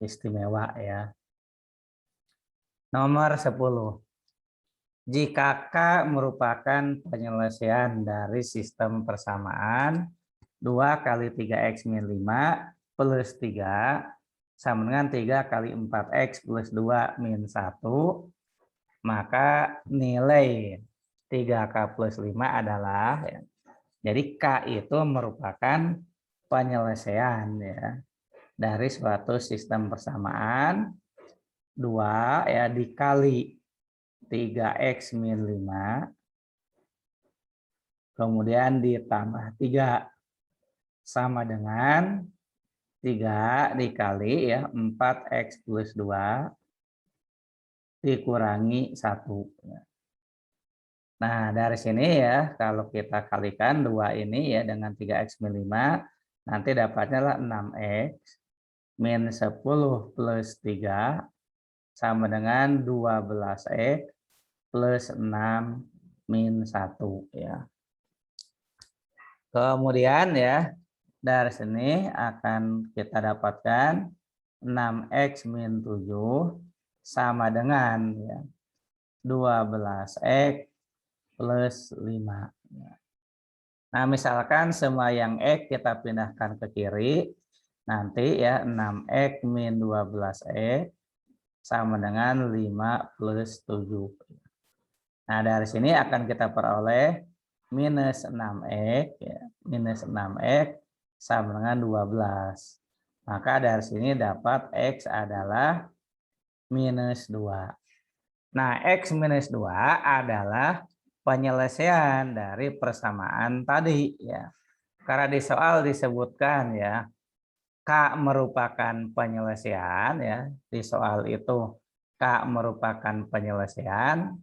istimewa ya. Nomor 10. Jika K merupakan penyelesaian dari sistem persamaan 2 kali 3x min 5 plus 3 sama dengan 3 kali 4x plus 2 min 1, maka nilai 3K plus 5 adalah, ya, jadi K itu merupakan penyelesaian ya dari suatu sistem persamaan 2 ya dikali 3x min 5 kemudian ditambah 3 sama dengan 3 dikali ya 4x plus 2 dikurangi 1. Nah, dari sini ya kalau kita kalikan 2 ini ya dengan 3x min 5 nanti dapatnya lah 6x min 10 plus 3 sama dengan 12x plus 6 min 1 ya. Kemudian ya dari sini akan kita dapatkan 6x min 7 sama dengan ya 12x plus 5. Nah, misalkan semua yang X kita pindahkan ke kiri, nanti ya 6x min 12x sama dengan 5 plus 7. Nah, dari sini akan kita peroleh minus 6x, ya, minus 6x sama dengan 12. Maka dari sini dapat X adalah minus 2. Nah, X minus 2 adalah penyelesaian dari persamaan tadi ya. Karena di soal disebutkan ya K merupakan penyelesaian ya. Di soal itu K merupakan penyelesaian.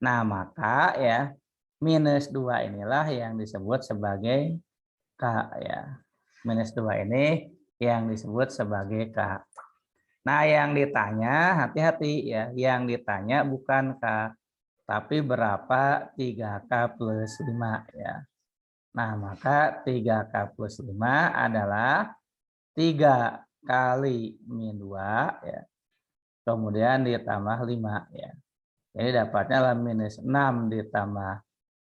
Nah, maka ya minus 2 inilah yang disebut sebagai K ya. Minus 2 ini yang disebut sebagai K. Nah, yang ditanya hati-hati ya, yang ditanya bukan K, tapi berapa 3K plus 5 ya. Nah, maka 3K plus 5 adalah 3 kali min 2 ya. Kemudian ditambah 5 ya. Jadi dapatnya adalah minus 6 ditambah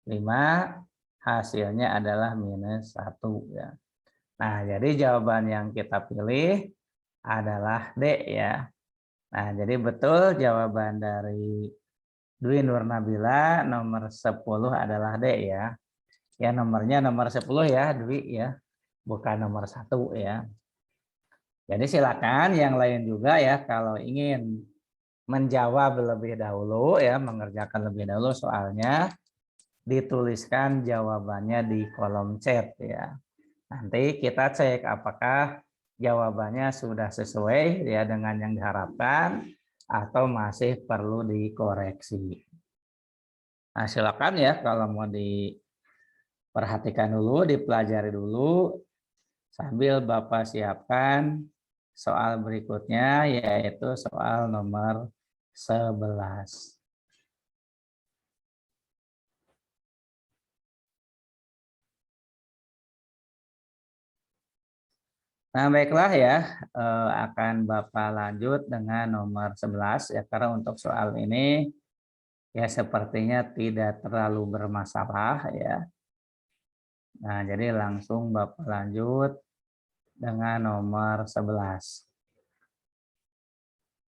5, hasilnya adalah minus 1 ya. Nah, jadi jawaban yang kita pilih adalah D ya. Nah, jadi betul jawaban dari Dwi Nurnabila nomor 10 adalah D ya. Ya, nomornya nomor 10 ya, Dwi ya. Bukan nomor 1 ya. Jadi silakan yang lain juga ya kalau ingin menjawab lebih dahulu ya, mengerjakan lebih dahulu soalnya, dituliskan jawabannya di kolom chat ya. Nanti kita cek apakah jawabannya sudah sesuai ya dengan yang diharapkan atau masih perlu dikoreksi. Nah, silakan ya kalau mau diperhatikan dulu, dipelajari dulu sambil Bapak siapkan soal berikutnya yaitu soal nomor 11. Nah, baiklah ya, akan Bapak lanjut dengan nomor 11 ya, karena untuk soal ini ya sepertinya tidak terlalu bermasalah ya. Nah, jadi langsung Bapak lanjut dengan nomor 11.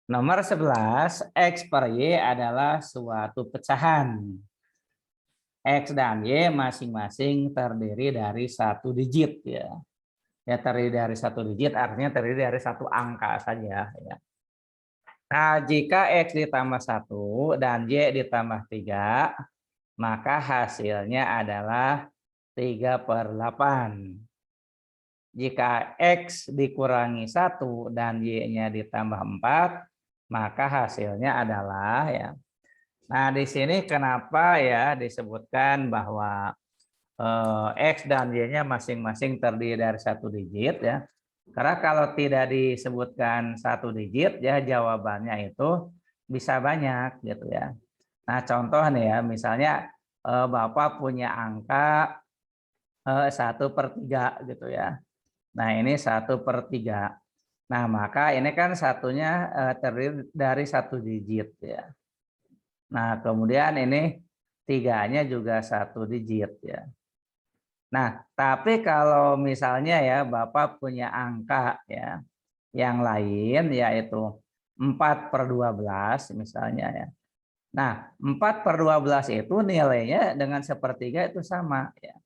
Nomor 11, X per Y adalah suatu pecahan. X dan Y masing-masing terdiri dari 1 digit ya. Ya, terdiri dari 1 digit artinya terdiri dari 1 angka saja ya. Nah, jika X ditambah 1 dan Y ditambah 3, maka hasilnya adalah 3/8. Jika X dikurangi 1 dan Y-nya ditambah 4, maka hasilnya adalah ya. Nah, di sini kenapa ya disebutkan bahwa X dan Y-nya masing-masing terdiri dari 1 digit ya. Karena kalau tidak disebutkan 1 digit ya jawabannya itu bisa banyak gitu ya. Nah, contoh nih ya, misalnya Bapak punya angka 1/3 gitu ya. Nah, ini 1/3. Nah, maka ini kan satunya terdiri dari satu digit ya. Nah, kemudian ini tiganya juga satu digit ya. Nah, tapi kalau misalnya ya Bapak punya angka ya yang lain yaitu 4/12 misalnya ya. Nah, 4/12 itu nilainya dengan sepertiga itu sama ya.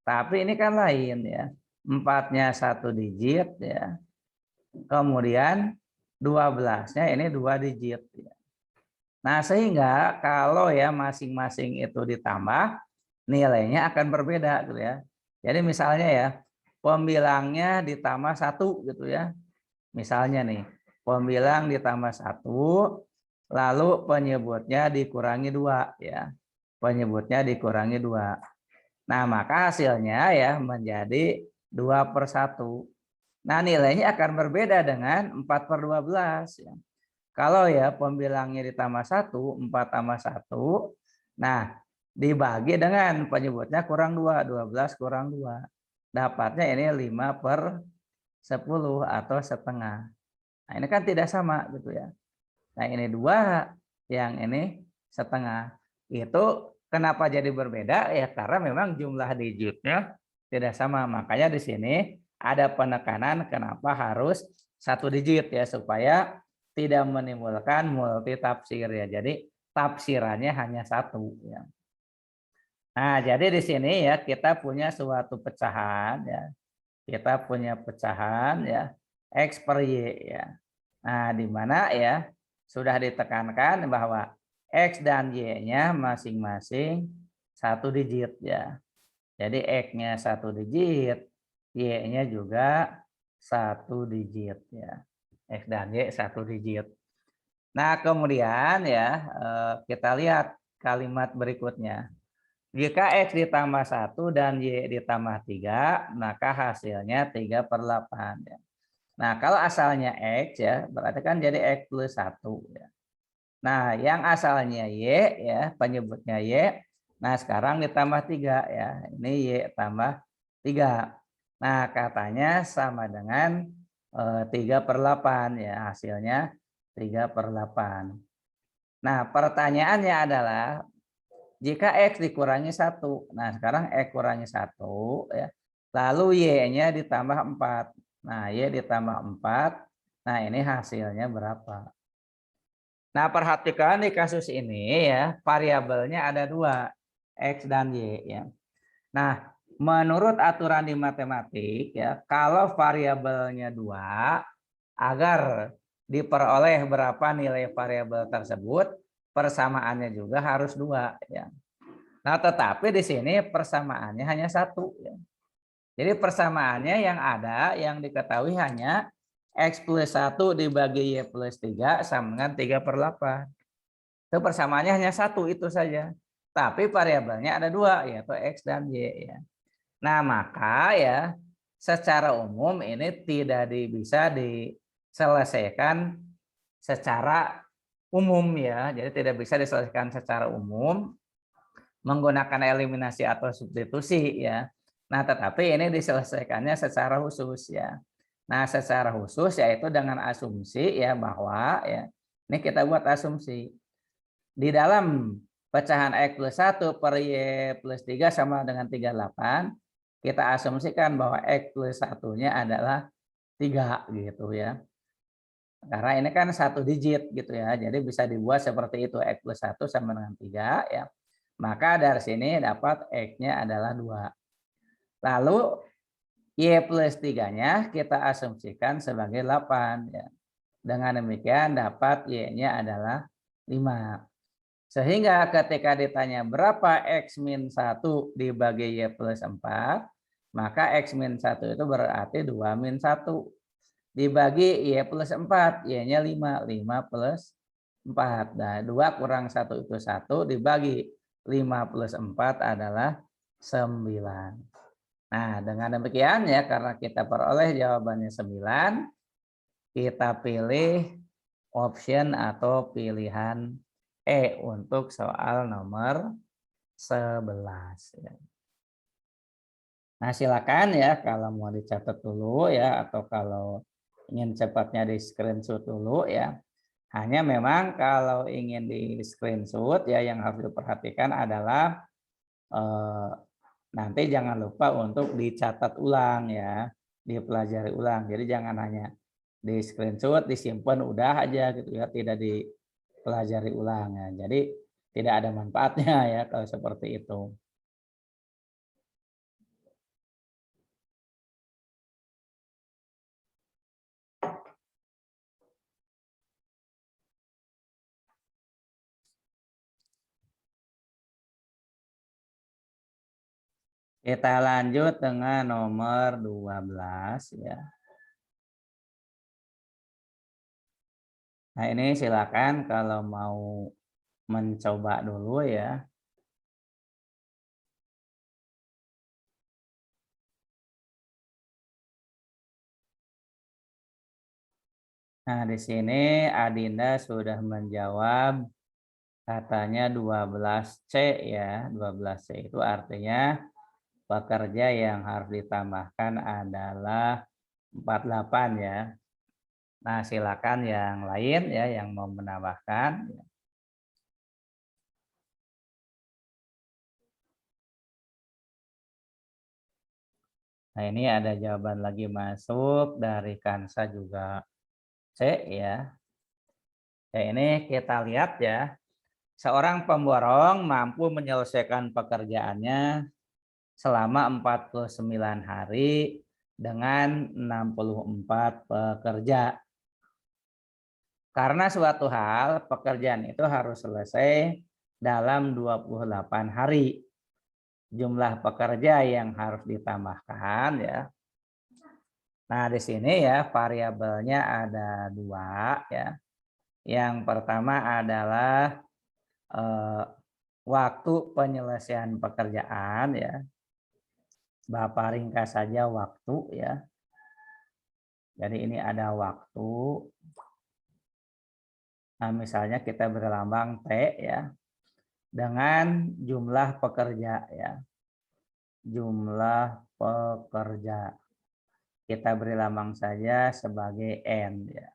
Tapi ini kan lain ya. Empatnya satu digit ya. Kemudian 12-nya ini dua digit ya. Nah, sehingga kalau ya masing-masing itu ditambah, nilainya akan berbeda gitu ya. Jadi misalnya ya, pembilangnya ditambah satu gitu ya. Misalnya nih, pembilang ditambah satu, lalu penyebutnya dikurangi dua ya. Penyebutnya dikurangi dua. Nah, maka hasilnya ya menjadi 2/1. Nah, nilainya akan berbeda dengan 4/12 ya. Kalau ya pembilangnya ditambah satu, 4 tambah satu, nah dibagi dengan penyebutnya kurang 2, 12 kurang 2. Dapatnya ini 5/10 atau setengah. Nah, ini kan tidak sama gitu ya. Nah, ini 2, yang ini setengah. Itu kenapa jadi berbeda? Ya karena memang jumlah digitnya tidak sama. Makanya di sini ada penekanan kenapa harus satu digit ya supaya tidak menimbulkan multitafsir ya. Jadi tafsirannya hanya satu ya. Nah, jadi di sini ya kita punya suatu pecahan ya. Kita punya pecahan ya X per Y ya. Nah, di mana ya sudah ditekankan bahwa X dan Y-nya masing-masing satu digit ya. Jadi X-nya satu digit, Y-nya juga satu digit ya. X dan Y satu digit. Nah, kemudian ya kita lihat kalimat berikutnya. Jika X ditambah satu dan Y ditambah 3, maka hasilnya 3/8 ya. Nah, kalau asalnya X ya, berarti kan jadi X plus 1 ya. Nah, yang asalnya Y ya, penyebutnya Y. Nah, sekarang ditambah 3 ya. Ini Y tambah 3. Nah, katanya sama dengan 3/8 ya. Hasilnya 3/8. Nah, pertanyaannya adalah jika X dikurangi 1. Nah, sekarang X kurangi 1 ya. Lalu Y-nya ditambah 4. Nah, Y ditambah 4. Nah, ini hasilnya berapa? Nah, perhatikan di kasus ini ya, variabelnya ada dua, X dan Y ya. Nah, menurut aturan di matematik ya, kalau variabelnya dua, agar diperoleh berapa nilai variabel tersebut, persamaannya juga harus dua ya. Nah, tetapi di sini persamaannya hanya satu ya. Jadi persamaannya yang ada, yang diketahui hanya X plus 1 dibagi Y plus 3 sama dengan 3/8. Itu persamaannya hanya satu itu saja. Tapi variabelnya ada dua, yaitu X dan Y ya. Nah, maka ya secara umum ini tidak bisa diselesaikan secara umum ya. Jadi tidak bisa diselesaikan secara umum menggunakan eliminasi atau substitusi ya. Nah, tetapi ini diselesaikannya secara khusus ya. Nah, secara khusus yaitu dengan asumsi ya bahwa ya ini kita buat asumsi di dalam pecahan X plus 1 per Y plus 3 sama dengan 38, kita asumsikan bahwa X plus 1-nya adalah 3 gitu ya. Karena ini kan satu digit gitu ya. Jadi bisa dibuat seperti itu X plus 1 sama dengan 3 ya. Maka dari sini dapat X-nya adalah 2. Lalu Y plus 3-nya kita asumsikan sebagai 8 ya. Dengan demikian dapat Y-nya adalah 5. Sehingga ketika ditanya berapa X min 1 dibagi Y plus 4, maka X min 1 itu berarti 2 min 1. Dibagi Y plus 4, Y-nya 5, 5 plus 4. Nah, 2 kurang 1 itu 1, dibagi 5 plus 4 adalah 9. Nah, dengan demikian ya, karena kita peroleh jawabannya 9, kita pilih option atau pilihan E untuk soal nomor 11. Nah, silakan ya kalau mau dicatat dulu ya, atau kalau ingin cepatnya di screenshot dulu ya. Hanya memang kalau ingin di screenshot ya yang harus diperhatikan adalah nanti jangan lupa untuk dicatat ulang ya, dipelajari ulang. Jadi jangan hanya di screenshot, disimpan udah aja gitu ya, tidak dipelajari ulang ya. Jadi tidak ada manfaatnya ya kalau seperti itu. Kita lanjut dengan nomor 12 ya. Nah, ini silakan kalau mau mencoba dulu ya. Nah, di sini Adinda sudah menjawab katanya 12C ya. 12C itu artinya pekerja yang harus ditambahkan adalah 48 ya. Nah, silakan yang lain ya yang mau menambahkan. Nah, ini ada jawaban lagi masuk dari Kansa juga C ya. Ya, ini kita lihat ya. Seorang pemborong mampu menyelesaikan pekerjaannya selama 49 hari dengan 64 pekerja. Karena suatu hal, pekerjaan itu harus selesai dalam 28 hari. Jumlah pekerja yang harus ditambahkan ya. Nah, di sini ya variabelnya ada dua ya. Yang pertama adalah waktu penyelesaian pekerjaan ya. Bapak ringkas saja waktu ya. Jadi ini ada waktu. Nah, misalnya kita berlambang T ya. Dengan jumlah pekerja ya. Jumlah pekerja. Kita beri lambang saja sebagai N ya.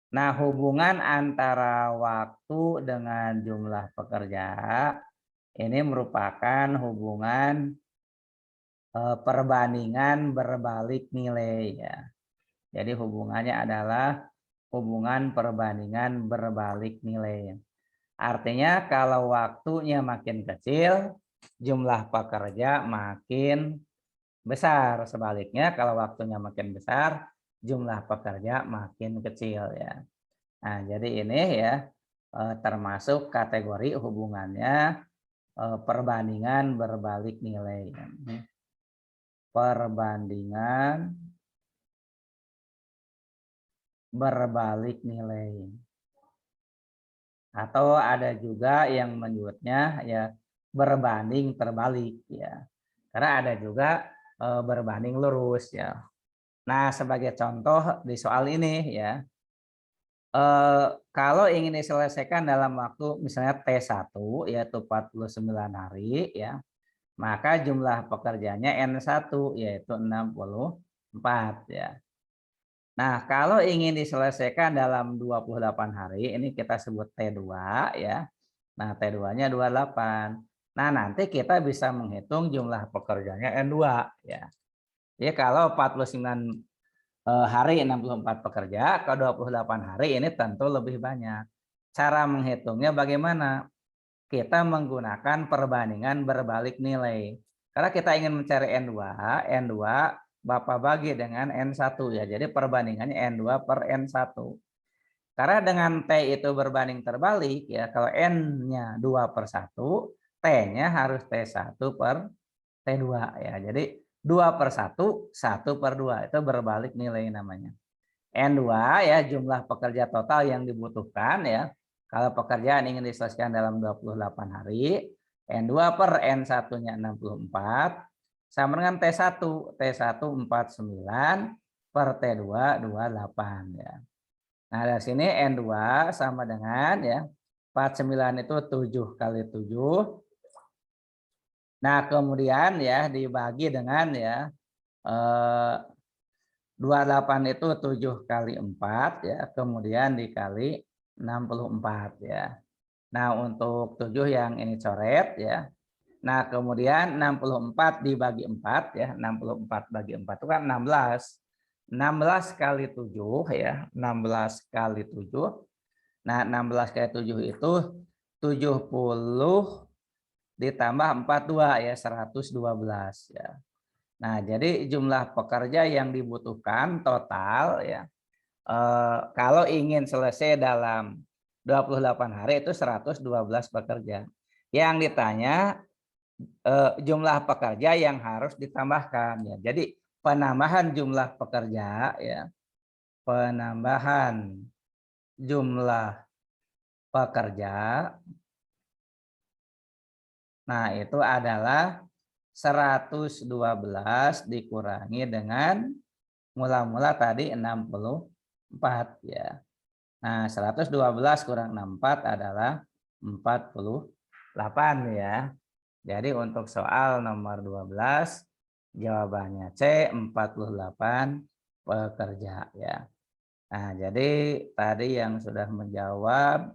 Nah, hubungan antara waktu dengan jumlah pekerja ini merupakan hubungan perbandingan berbalik nilai ya. Jadi hubungannya adalah hubungan perbandingan berbalik nilai. Artinya kalau waktunya makin kecil, jumlah pekerja makin besar. Sebaliknya kalau waktunya makin besar, jumlah pekerja makin kecil ya. Nah, jadi ini ya termasuk kategori hubungannya perbandingan berbalik nilai. Perbandingan berbalik nilai. Atau ada juga yang menyebutnya ya berbanding terbalik ya. Karena ada juga berbanding lurus ya. Nah, sebagai contoh di soal ini ya, kalau ingin diselesaikan dalam waktu misalnya T1 yaitu 49 hari ya, maka jumlah pekerjaannya N1 yaitu 64 ya. Nah, kalau ingin diselesaikan dalam 28 hari, ini kita sebut T2 ya. Nah, T2-nya 28. Nah, nanti kita bisa menghitung jumlah pekerjanya N2 ya. Jadi kalau 49 hari 64 pekerja, ke 28 hari ini tentu lebih banyak. Cara menghitungnya bagaimana? Kita menggunakan perbandingan berbalik nilai. Karena kita ingin mencari N2 Bapak bagi dengan N1 ya. Jadi perbandingannya N2 per N1. Karena dengan T itu berbanding terbalik ya, kalau N-nya 2 per 1, T-nya harus T1 per T2 ya. Jadi 2 per 1, 1 per 2 itu berbalik nilai namanya. N2 ya jumlah pekerja total yang dibutuhkan ya. Kalau pekerjaan ingin diselesaikan dalam 28 hari, N2 per N1-nya 64 sama dengan T1. T1 49 per T2 28 ya. Nah, dari sini N2 sama dengan ya 49 itu 7 kali 7. Nah, kemudian ya dibagi dengan ya 28 itu 7 kali 4 ya, kemudian dikali 64 ya. Nah, untuk 7 yang ini coret ya. Nah, kemudian 64 dibagi 4 ya, 64 bagi 4 itu kan 16. 16 kali 7 ya, 16 kali 7. Nah, 16 kali 7 itu 70 ditambah 42 ya, 112 ya. Nah, jadi jumlah pekerja yang dibutuhkan total ya, kalau ingin selesai dalam 28 hari itu 112 pekerja. Yang ditanya jumlah pekerja yang harus ditambahkan ya. Jadi penambahan jumlah pekerja ya, penambahan jumlah pekerja. Nah, itu adalah 112 dikurangi dengan mula-mula tadi 64 ya. Nah, 112 kurang 64 adalah 48 ya. Jadi untuk soal nomor 12 jawabannya C, 48 pekerja ya. Nah, jadi tadi yang sudah menjawab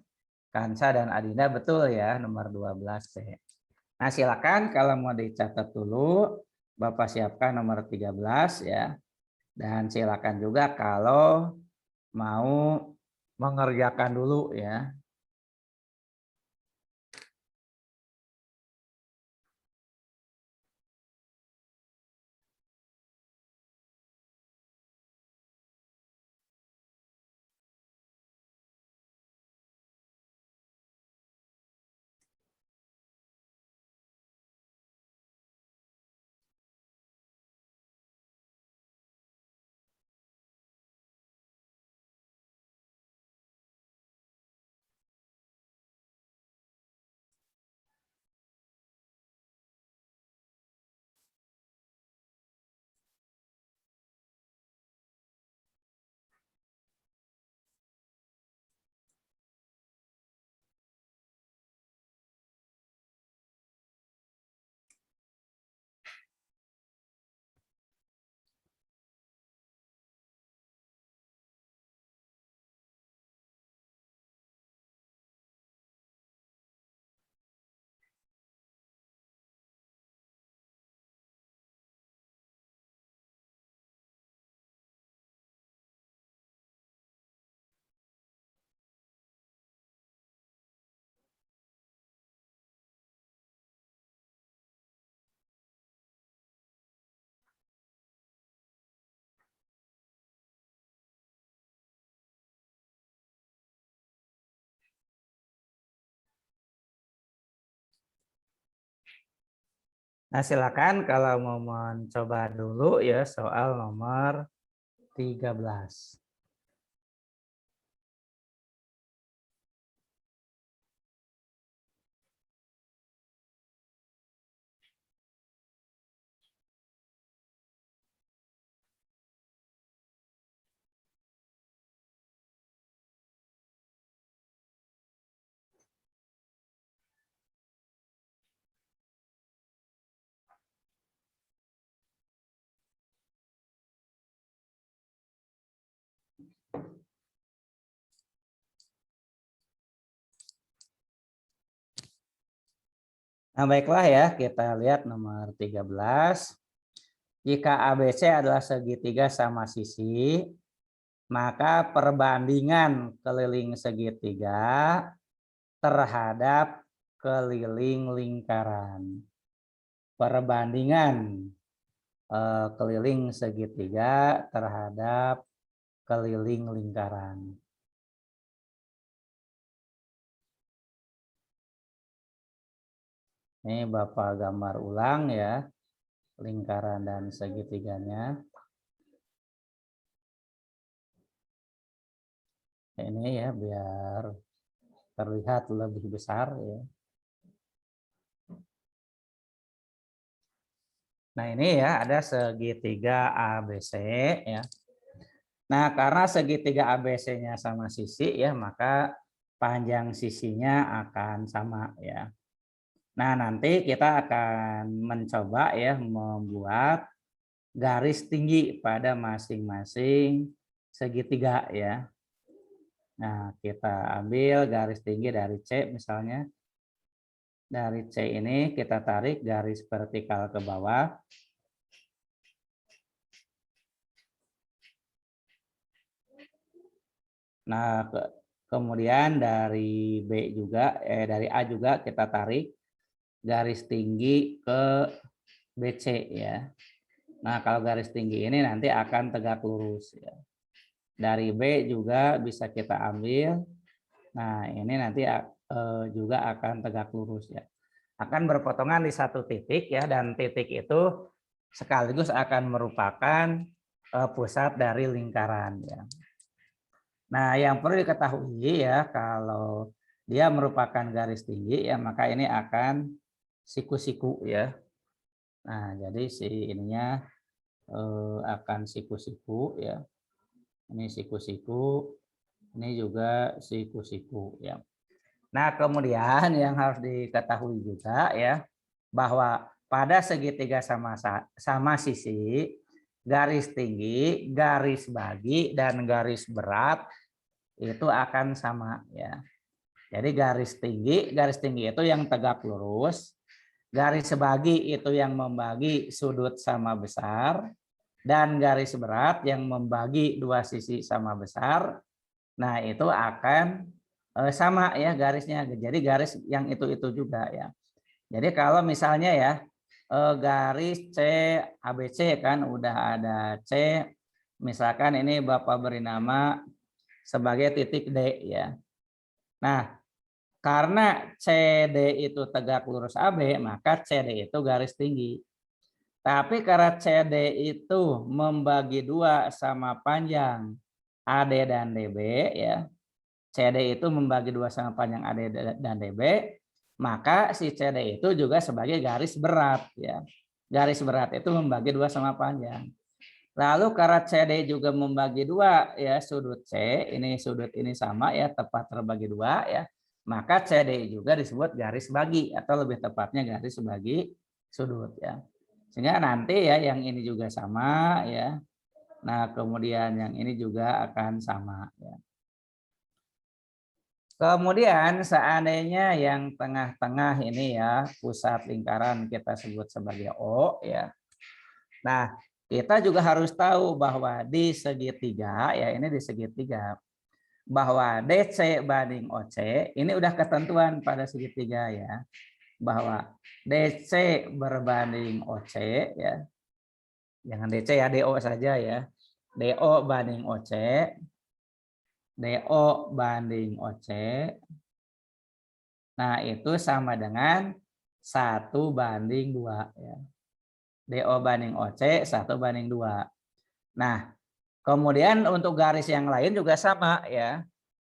Kansa dan Adinda betul ya, nomor 12 C. Nah, silakan kalau mau dicatat dulu, Bapak siapkan nomor 13 ya. Dan silakan juga kalau mau mengerjakan dulu ya. Nah, silakan kalau mau mencoba dulu ya soal nomor 13. Nah, baiklah ya, kita lihat nomor 13. Jika ABC adalah segitiga sama sisi, maka perbandingan keliling segitiga terhadap keliling lingkaran. Perbandingan keliling segitiga terhadap keliling lingkaran. Ini Bapak gambar ulang ya, lingkaran dan segitiganya. Ini ya biar terlihat lebih besar ya. Nah, ini ya ada segitiga ABC ya. Nah, karena segitiga ABC-nya sama sisi ya, maka panjang sisinya akan sama ya. Nah, nanti kita akan mencoba ya membuat garis tinggi pada masing-masing segitiga ya. Nah, kita ambil garis tinggi dari C misalnya. Dari C ini kita tarik garis vertikal ke bawah. Nah, kemudian dari B juga, dari A juga kita tarik garis tinggi ke BC ya. Nah, kalau garis tinggi ini nanti akan tegak lurus ya. Dari B juga bisa kita ambil. Nah, ini nanti juga akan tegak lurus ya. Akan berpotongan di satu titik ya, dan titik itu sekaligus akan merupakan pusat dari lingkaran ya. Nah, yang perlu diketahui ya, kalau dia merupakan garis tinggi ya, maka ini akan siku-siku ya. Nah, jadi si ininya akan siku-siku ya. Ini siku-siku, ini juga siku-siku ya. Nah, kemudian yang harus diketahui juga ya, bahwa pada segitiga sama sisi, garis tinggi, garis bagi, dan garis berat itu akan sama ya. Jadi garis tinggi itu yang tegak lurus, garis bagi itu yang membagi sudut sama besar, dan garis berat yang membagi dua sisi sama besar. Nah, itu akan sama ya garisnya. Jadi garis yang itu juga ya. Jadi kalau misalnya ya garis C ABC kan udah ada C, misalkan ini Bapak beri nama sebagai titik D ya. Nah, karena CD itu tegak lurus AB, maka CD itu garis tinggi. Tapi karena CD itu membagi dua sama panjang AD dan DB ya. CD itu membagi dua sama panjang AD dan DB, maka si CD itu juga sebagai garis berat ya. Garis berat itu membagi dua sama panjang. Lalu karena CD juga membagi dua ya, sudut C, ini sudut ini sama ya, tepat terbagi dua ya. Maka CD juga disebut garis bagi atau lebih tepatnya garis bagi sudut ya. Sehingga nanti ya yang ini juga sama ya. Nah, kemudian yang ini juga akan sama ya. Kemudian seandainya yang tengah-tengah ini ya, pusat lingkaran kita sebut sebagai O ya. Nah, kita juga harus tahu bahwa di segitiga ya, ini di segitiga, bahwa DC banding OC ini udah ketentuan pada segitiga ya, bahwa DC berbanding OC ya, jangan DC ya, DO saja ya, DO banding OC, DO banding OC, nah itu sama dengan 1/2 ya. DO banding OC 1/2. Nah, kemudian untuk garis yang lain juga sama ya.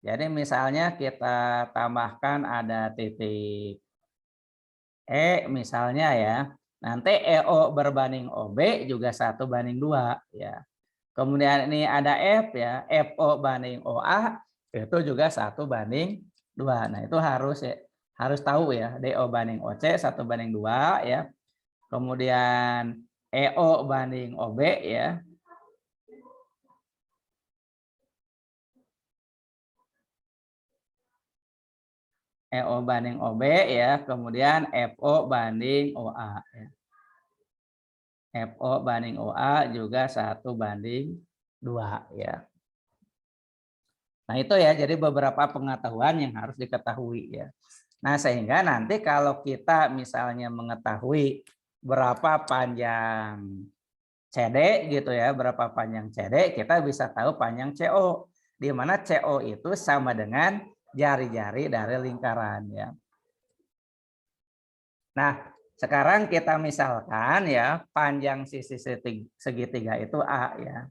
Jadi misalnya kita tambahkan ada titik E misalnya ya. Nanti EO berbanding OB juga 1/2 ya. Kemudian ini ada F ya, FO banding OA itu juga 1/2. Nah, itu harus tahu ya, DO banding OC 1/2 ya. Kemudian EO banding OB ya. EO banding OB ya, kemudian FO banding OA ya. FO banding OA juga 1/2 ya. Nah, itu ya, jadi beberapa pengetahuan yang harus diketahui ya. Nah, sehingga nanti kalau kita misalnya mengetahui berapa panjang CD gitu ya, berapa panjang CD, kita bisa tahu panjang CO, di mana CO itu sama dengan jari-jari dari lingkaran ya. Nah, sekarang kita misalkan ya panjang sisi segitiga itu A ya.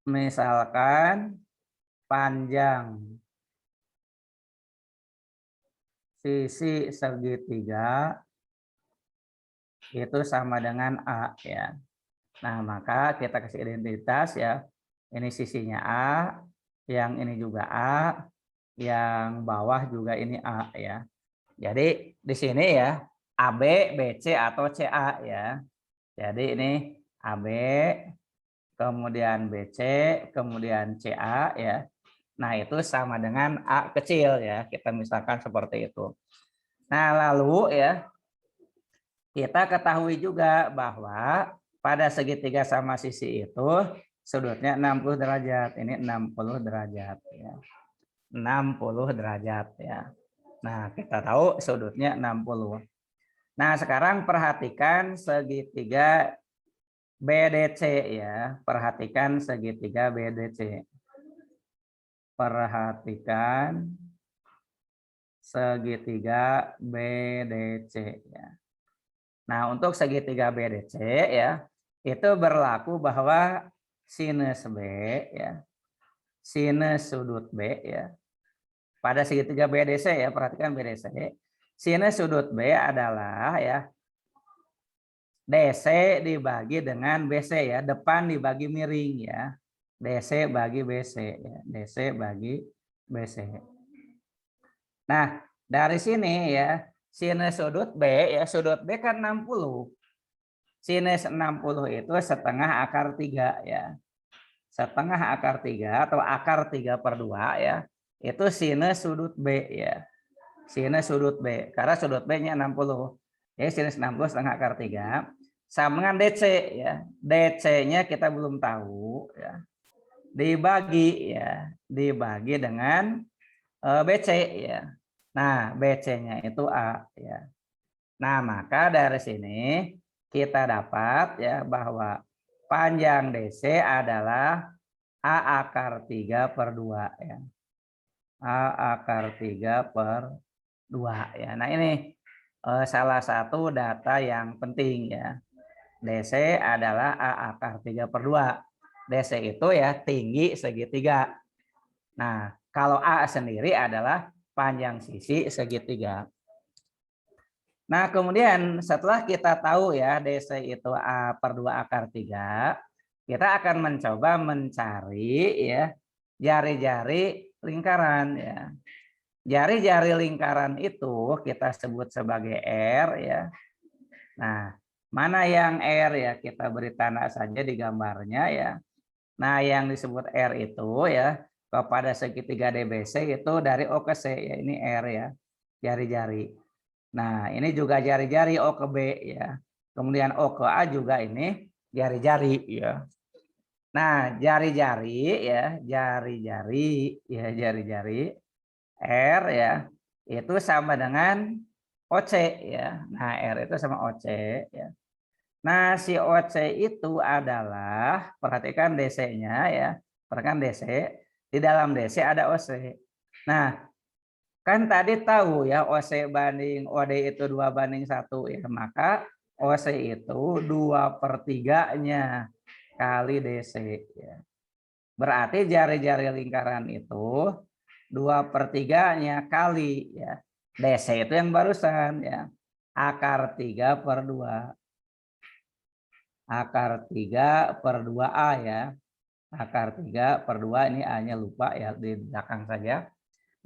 Misalkan panjang sisi segitiga itu sama dengan A ya. Nah, maka kita kasih identitas ya. Ini sisinya A, yang ini juga A, yang bawah juga ini A ya. Jadi di sini ya AB, BC atau CA ya. Jadi ini AB, kemudian BC, kemudian CA ya. Nah, itu sama dengan A kecil ya. Kita misalkan seperti itu. Nah, lalu ya kita ketahui juga bahwa pada segitiga sama sisi itu sudutnya 60 derajat. Ini 60 derajat ya. 60 derajat ya. Nah, kita tahu sudutnya 60. Nah, sekarang perhatikan segitiga BDC ya. Perhatikan segitiga BDC. Perhatikan segitiga BDC ya. Nah, untuk segitiga BDC ya, itu berlaku bahwa sinus B ya, sinus sudut B ya. Pada segitiga BDC ya, perhatikan BDC. Sinus sudut B adalah ya DC dibagi dengan BC ya, depan dibagi miring ya. DC bagi BC ya, DC bagi BC. Nah, dari sini ya, sinus sudut B ya, sudut B kan 60. Sinus 60 itu setengah akar 3 ya. Setengah akar 3 atau akar 3/2 ya. Itu sinus sudut B ya. Sinus sudut B. Karena sudut B-nya 60. Jadi sinus 60 setengah akar 3. Sama dengan DC ya. DC-nya kita belum tahu ya. Dibagi ya. Dibagi dengan BC ya. Nah, BC-nya itu A ya. Nah, maka dari sini kita dapat ya bahwa panjang DC adalah A akar 3/2 ya. A akar 3/2 ya. Nah, ini salah satu data yang penting ya. DC adalah A akar 3/2. DC itu ya tinggi segitiga. Nah, kalau A sendiri adalah panjang sisi segitiga. Nah, kemudian setelah kita tahu ya DC itu A/2 akar 3, kita akan mencoba mencari ya jari-jari lingkaran ya. Jari-jari lingkaran itu kita sebut sebagai R ya. Nah, mana yang R ya? Kita beri tanda saja di gambarnya ya. Nah, yang disebut R itu ya kepada segitiga DBC itu dari O ke C ya. Ini R ya. Jari-jari. Nah, ini juga jari-jari O ke B ya. Kemudian O ke A juga ini jari-jari ya. Nah, jari-jari ya, jari-jari ya, jari-jari R ya, itu sama dengan OC ya. Nah, R itu sama OC ya. Nah, si OC itu adalah, perhatikan DC-nya ya, perhatikan DC, di dalam DC ada OC. Nah, kan tadi tahu ya OC banding OD itu 2/1 ya. Maka OC itu 2/3-nya kali DC ya. Berarti jari-jari lingkaran itu 2/3-nya kali ya. DC itu yang barusan ya. Akar 3/2. Akar 3/2A ya. Akar 3/2 ini A-nya lupa ya, di belakang saja.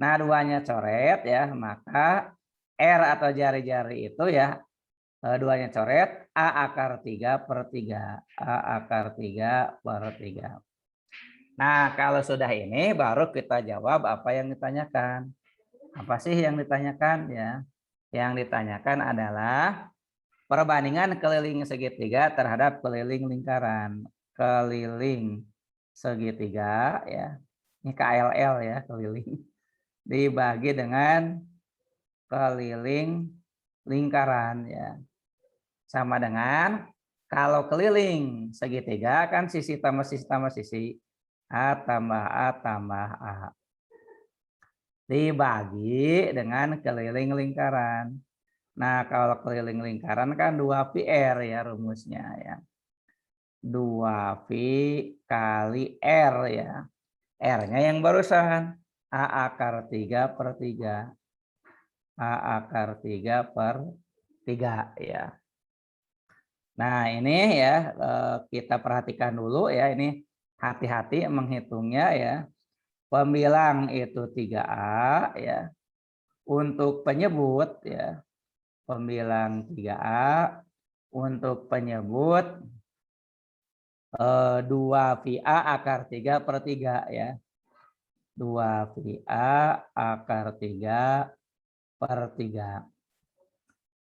Nah, duanya coret ya, maka R atau jari-jari itu ya, duanya coret, A akar 3/3. A akar 3/3. Nah, kalau sudah ini baru kita jawab apa yang ditanyakan. Apa sih yang ditanyakan ya? Yang ditanyakan adalah perbandingan keliling segitiga terhadap keliling lingkaran. Keliling segitiga ya. Ini KLL ya, keliling. Dibagi dengan keliling lingkaran ya. Sama dengan kalau keliling segitiga kan sisi tambah sisi tambah sisi A tambah A tambah A. Dibagi dengan keliling lingkaran. Nah, kalau keliling lingkaran kan 2πr ya rumusnya ya. 2π kali R ya. R-nya yang barusan A akar 3/3. A akar 3/3 ya. Nah, ini ya kita perhatikan dulu ya, ini hati-hati menghitungnya ya. Pembilang itu 3A ya. Untuk penyebut ya, pembilang 3A, untuk penyebut 2VA akar 3/3 ya. 2VA akar 3/3.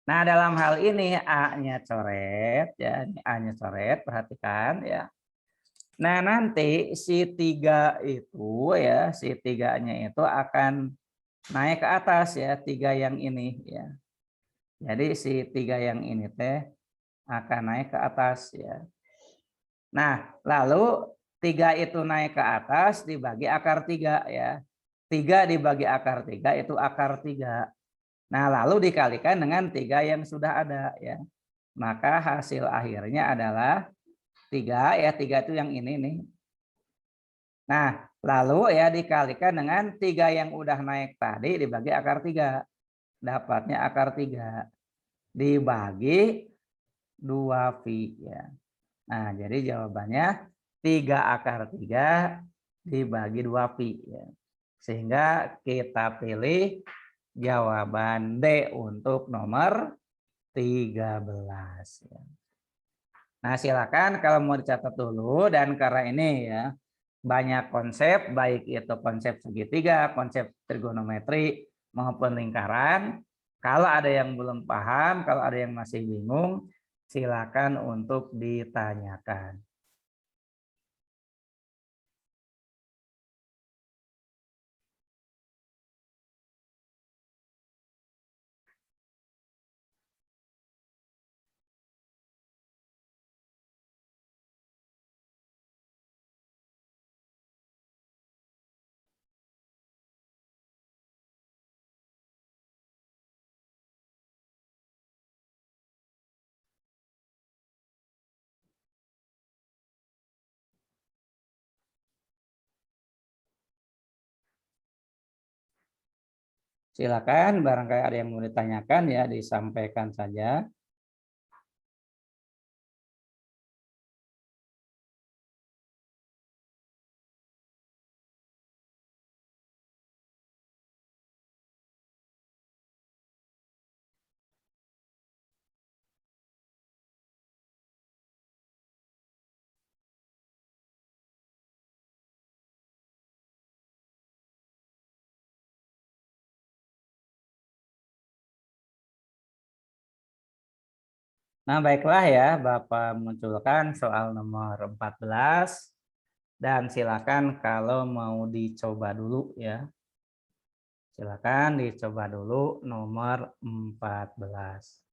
Nah, dalam hal ini A-nya coret ya, ini A-nya coret, perhatikan ya. Nah, nanti si 3 itu ya, si 3-nya itu akan naik ke atas ya, 3 yang ini ya. Jadi si 3 yang ini teh akan naik ke atas ya. Nah, lalu 3 itu naik ke atas dibagi akar 3 ya. 3 dibagi akar 3 itu akar 3. Nah, lalu dikalikan dengan 3 yang sudah ada ya. Maka hasil akhirnya adalah 3 ya, 3 itu yang ini nih. Nah, lalu ya dikalikan dengan 3 yang udah naik tadi dibagi akar 3. Dapatnya akar 3 dibagi 2pi ya. Nah, jadi jawabannya 3 akar 3 dibagi 2pi ya. Sehingga kita pilih jawaban D untuk nomor 13 ya. Nah, silakan kalau mau dicatat dulu, dan karena ini ya banyak konsep, baik itu konsep segitiga, konsep trigonometri maupun lingkaran. Kalau ada yang belum paham, kalau ada yang masih bingung, silakan untuk ditanyakan. Silakan, barangkali ada yang mau ditanyakan ya, disampaikan saja. Nah, baiklah ya, Bapak munculkan soal nomor 14, dan silakan kalau mau dicoba dulu ya. Silakan dicoba dulu nomor 14.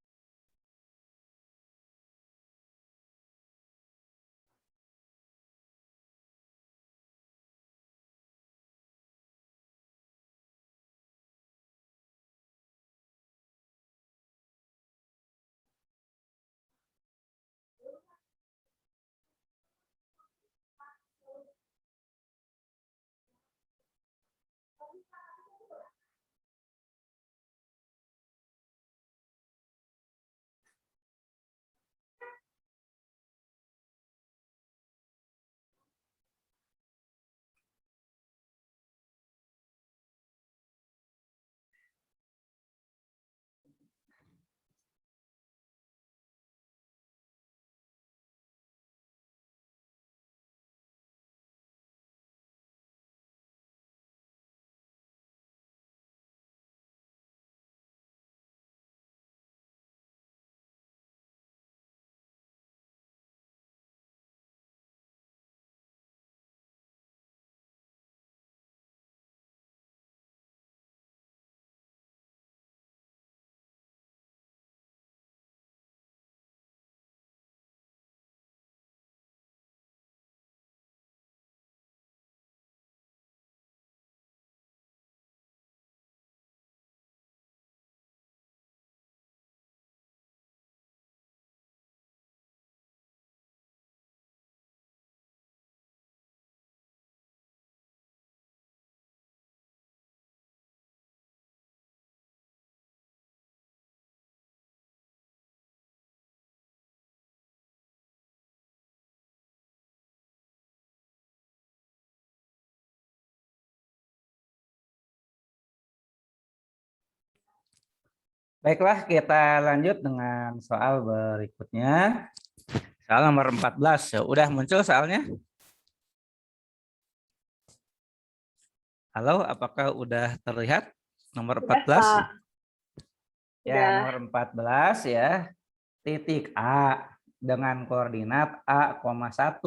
Baiklah, kita lanjut dengan soal berikutnya. Soal nomor 14. Udah muncul soalnya? Halo, apakah udah terlihat nomor 14? Pak. Ya, Udah. nomor 14 ya. Titik A dengan koordinat A,1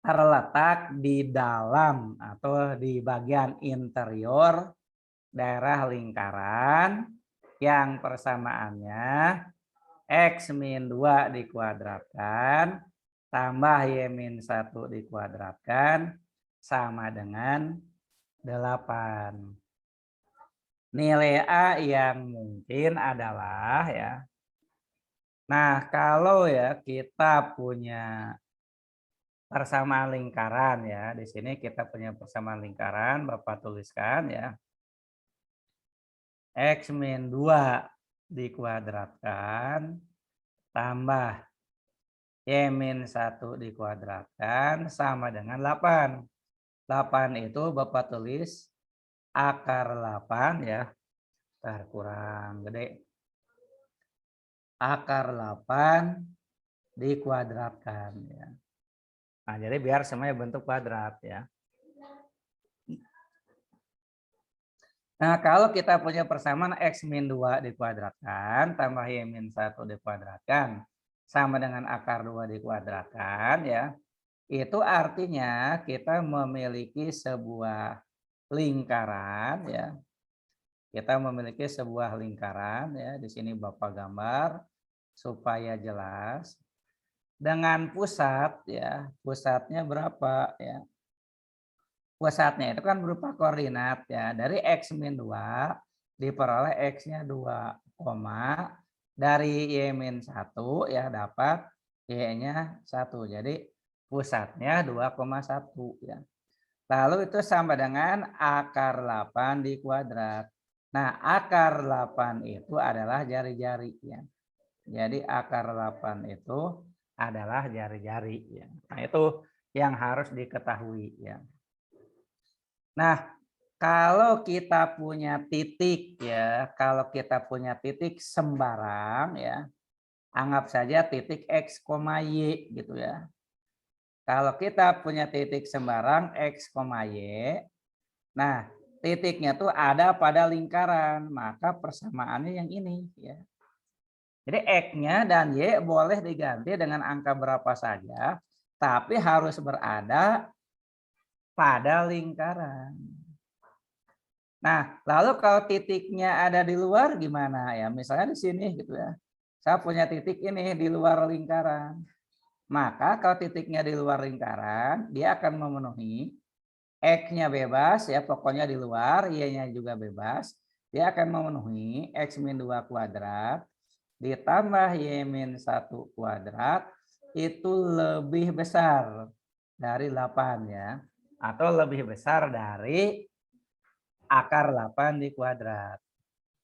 terletak di dalam atau di bagian interior daerah lingkaran yang persamaannya X-2 dikuadratkan tambah Y-1 dikuadratkan sama dengan 8. Nilai A yang mungkin adalah ya. Nah, kalau ya kita punya persamaan lingkaran ya. Di sini kita punya persamaan lingkaran, Bapak tuliskan ya. X-2 dikuadratkan tambah Y-1 dikuadratkan sama dengan 8. 8 itu Bapak tulis akar 8 ya. Bentar, kurang gede. Akar 8 dikuadratkan ya. Nah, jadi biar semuanya bentuk kuadrat ya. Nah, kalau kita punya persamaan X-2 dikuadratkan tambah Y-1 dikuadratkan sama dengan akar 2 dikuadratkan ya. Itu artinya kita memiliki sebuah lingkaran ya. Kita memiliki sebuah lingkaran ya. Di sini Bapak gambar supaya jelas. Dengan pusat ya. Pusatnya berapa ya? Pusatnya itu kan berupa koordinat ya. Dari X-2 diperoleh X-nya 2, dari Y-1 ya dapat Y-nya 1. Jadi pusatnya 2,1 ya. Lalu itu sama dengan akar 8 dikuadrat. Nah, akar 8 itu adalah jari-jari ya. Jadi akar 8 itu adalah jari-jari ya. Nah, itu yang harus diketahui ya. Nah, kalau kita punya titik ya, kalau kita punya titik sembarang ya, anggap saja titik X, Y gitu ya. Kalau kita punya titik sembarang X, Y, nah titiknya tuh ada pada lingkaran, maka persamaannya yang ini ya. Jadi X-nya dan Y boleh diganti dengan angka berapa saja, tapi harus berada pada lingkaran. Nah, lalu kalau titiknya ada di luar gimana ya? Misalnya di sini gitu ya. Saya punya titik ini di luar lingkaran. Maka kalau titiknya di luar lingkaran, dia akan memenuhi X-nya bebas ya, pokoknya di luar, Y-nya juga bebas. Dia akan memenuhi X-2 kuadrat ditambah Y-1 kuadrat itu lebih besar dari 8 ya. Atau lebih besar dari akar 8 dikuadrat.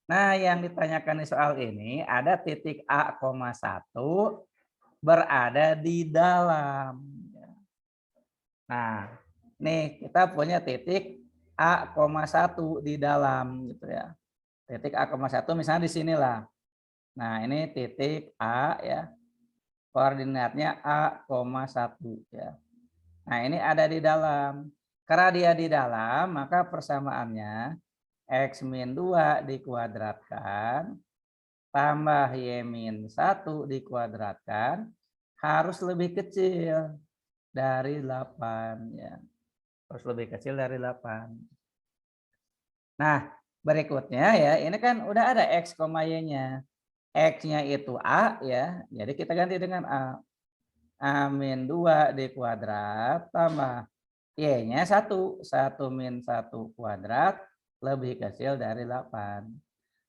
Nah, yang ditanyakan di soal ini ada titik A,1 berada di dalam. Nah, nih kita punya titik A,1 di dalam gitu ya. Titik A,1 misalnya di sinilah. Nah, ini titik A ya. Koordinatnya A,1 ya. Nah, ini ada di dalam. Karena dia di dalam, maka persamaannya X-2 dikuadratkan tambah Y-1 dikuadratkan harus lebih kecil dari 8 ya. Harus lebih kecil dari 8. Nah, berikutnya ya, ini kan udah ada X, Y-nya. X-nya itu A ya. Jadi kita ganti dengan A. A-2 dikuadrat tambah Y-nya 1. 1-1 kuadrat lebih kecil dari 8.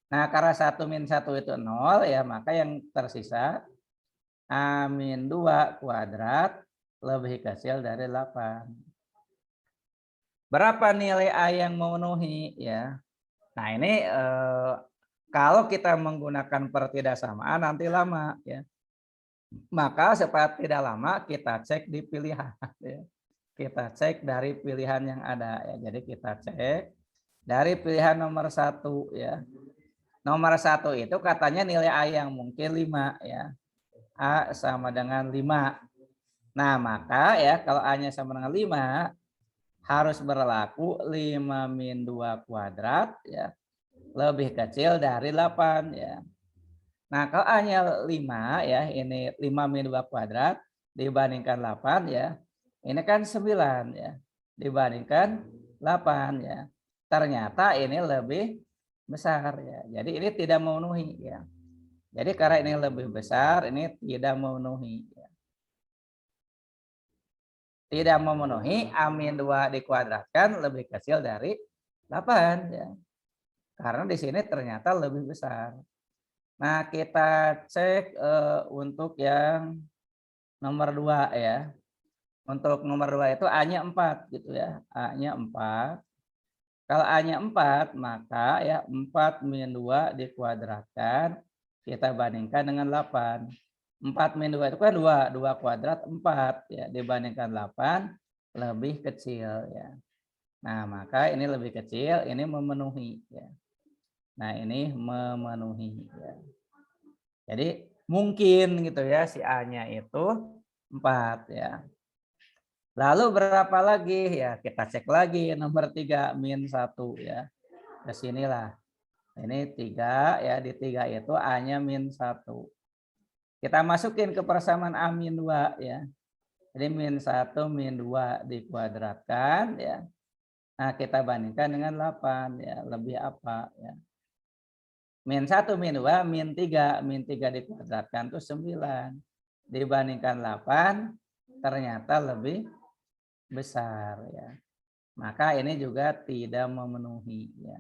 Nah, karena 1-1 itu 0 ya, maka yang tersisa A-2 kuadrat lebih kecil dari 8. Berapa nilai A yang memenuhi ya? Nah, ini kalau kita menggunakan pertidaksamaan nanti lama ya. Maka supaya tidak lama kita cek di pilihan ya. Kita cek dari pilihan yang ada ya. Jadi kita cek dari pilihan nomor 1 ya. Nomor satu itu katanya nilai A yang mungkin 5 ya. A sama dengan 5. Nah, maka ya kalau A-nya sama dengan 5 harus berlaku 5 min 2 kuadrat ya lebih kecil dari 8 ya. Nah, kalau A-nya 5 ya, ini 5 min 2 kuadrat dibandingkan 8 ya. Ini kan 9 ya. Dibandingkan 8 ya. Ternyata ini lebih besar ya. Jadi ini tidak memenuhi ya. Jadi karena ini lebih besar, ini tidak memenuhi ya. Tidak memenuhi A-2 dikuadratkan lebih kecil dari 8 ya. Karena di sini ternyata lebih besar. Nah, kita cek untuk yang nomor 2 ya. Untuk nomor 2 itu A-nya 4 gitu ya. A-nya 4. Kalau A-nya 4, maka ya 4 min 2 dikuadratkan kita bandingkan dengan 8. 4 min 2 itu kan 2, 2 kuadrat 4 ya dibandingkan 8 lebih kecil ya. Nah, maka ini lebih kecil, ini memenuhi ya. Nah, ini memenuhi ya. Jadi mungkin gitu ya si A-nya itu 4 ya. Lalu berapa lagi ya kita cek lagi nomor 3 min 1 ya. Ke sinilah. Ini 3 ya di 3 itu A-nya min 1. Kita masukin ke persamaan A min 2 ya. Jadi min 1 min 2 dikuadratkan ya. Nah, kita bandingkan dengan 8 ya, lebih apa ya. Min 1 min 2 min 3, min 3 dikuadratkan itu 9. Dibandingkan 8 ternyata lebih besar ya. Maka ini juga tidak memenuhi ya.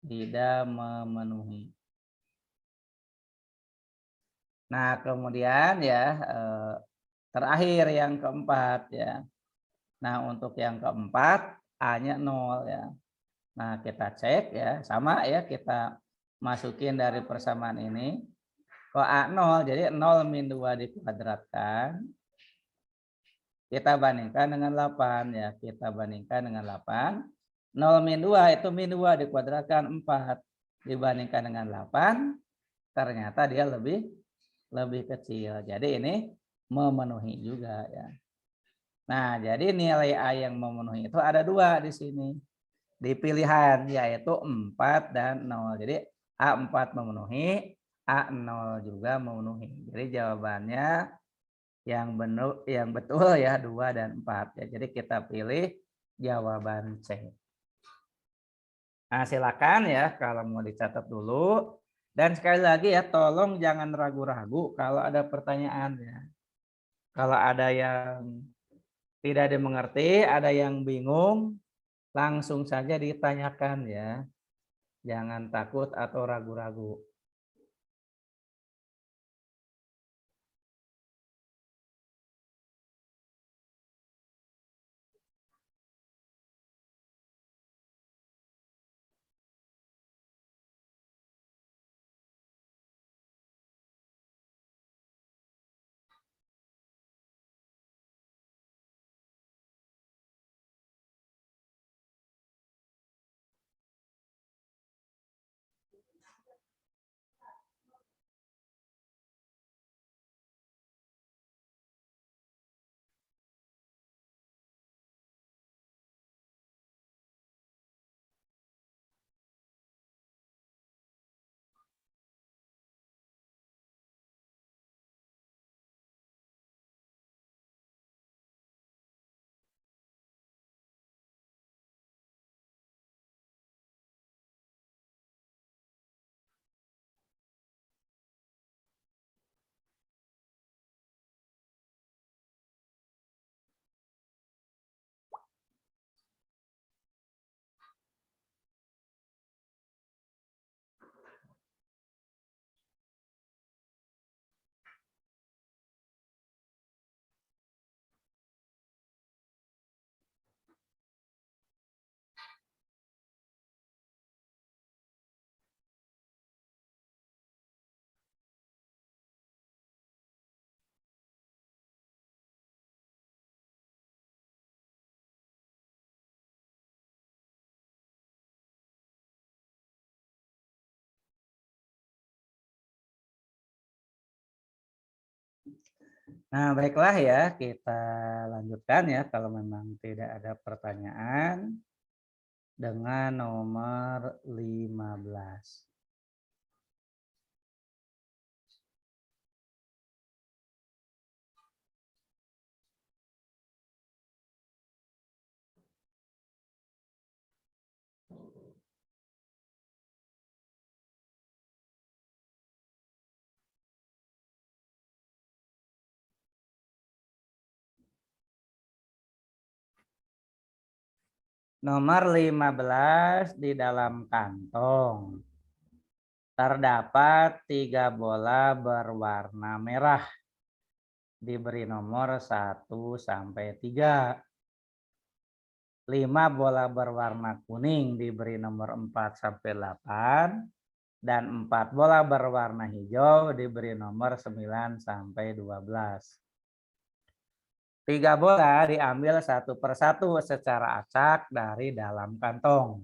Tidak memenuhi. Nah, kemudian ya terakhir yang keempat ya. Nah, untuk yang keempat A-nya 0 ya. Nah, kita cek ya, sama ya kita masukin dari persamaan ini. Kalau A 0, jadi 0 min 2 dikuadratkan. Kita bandingkan dengan 8 ya, kita bandingkan dengan 8. 0 min 2 itu min 2 dikuadratkan 4. Dibandingkan dengan 8, ternyata dia lebih kecil. Jadi ini memenuhi juga ya. Nah, jadi nilai A yang memenuhi itu ada 2 di sini. Di pilihan yaitu 4 dan 0. Jadi A4 memenuhi, A0 juga memenuhi. Jadi jawabannya yang betul ya 2 dan 4 ya. Jadi kita pilih jawaban C. Nah, silakan ya kalau mau dicatat dulu. Dan sekali lagi ya tolong jangan ragu-ragu kalau ada pertanyaan ya. Kalau ada yang tidak dimengerti, ada yang bingung, langsung saja ditanyakan ya. Jangan takut atau ragu-ragu. Nah, baiklah ya, kita lanjutkan ya kalau memang tidak ada pertanyaan dengan nomor 15. Nomor 15 di dalam kantong. Terdapat 3 bola berwarna merah. Diberi nomor 1 sampai 3. 5 bola berwarna kuning diberi nomor 4 sampai 8. Dan 4 bola berwarna hijau diberi nomor 9 sampai 12. 3 bola diambil satu persatu secara acak dari dalam kantong.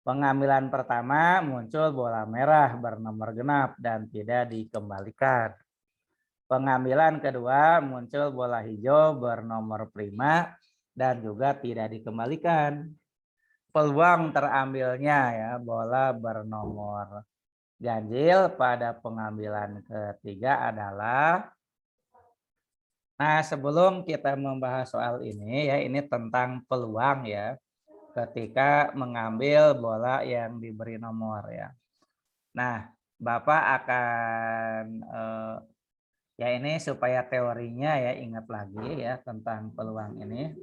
Pengambilan pertama muncul bola merah bernomor genap dan tidak dikembalikan. Pengambilan kedua muncul bola hijau bernomor prima dan juga tidak dikembalikan. Peluang terambilnya ya bola bernomor ganjil pada pengambilan ketiga adalah, nah sebelum kita membahas soal ini ya, ini tentang peluang ya ketika mengambil bola yang diberi nomor ya. Nah, Bapak akan ya ini supaya teorinya ya ingat lagi ya tentang peluang ini.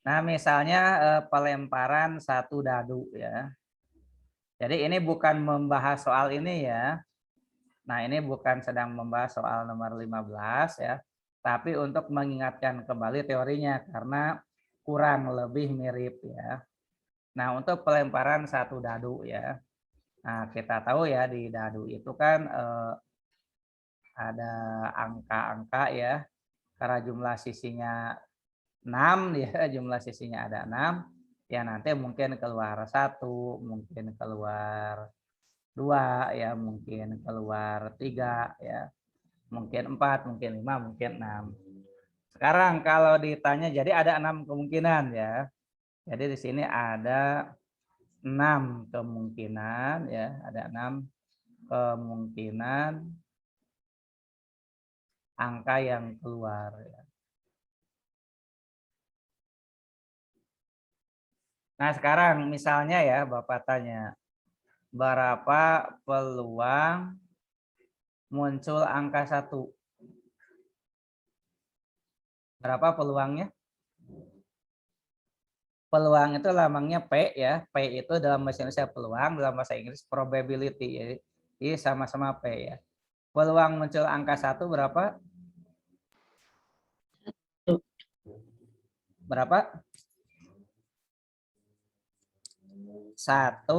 Nah, misalnya pelemparan satu dadu ya. Jadi ini bukan membahas soal ini ya. Nah, ini bukan sedang membahas soal nomor 15 ya. Tapi untuk mengingatkan kembali teorinya karena kurang lebih mirip ya. Nah, untuk pelemparan satu dadu ya. Nah, kita tahu ya di dadu itu kan ada angka-angka ya. Karena jumlah sisinya 6 ya, jumlah sisinya ada 6. Ya nanti mungkin keluar 1, mungkin keluar 2 ya, mungkin keluar 3 ya. Mungkin 4, mungkin 5, mungkin 6. Sekarang kalau ditanya jadi ada 6 kemungkinan ya. Jadi di sini ada 6 kemungkinan ya, ada 6 kemungkinan angka yang keluar ya. Nah, sekarang misalnya ya Bapak tanya, berapa peluang muncul angka 1? Berapa peluangnya? Peluang itu lambangnya P ya. P itu dalam bahasa Indonesia peluang, dalam bahasa Inggris probability. Jadi sama-sama P ya. Peluang muncul angka 1 berapa? Berapa? 1/6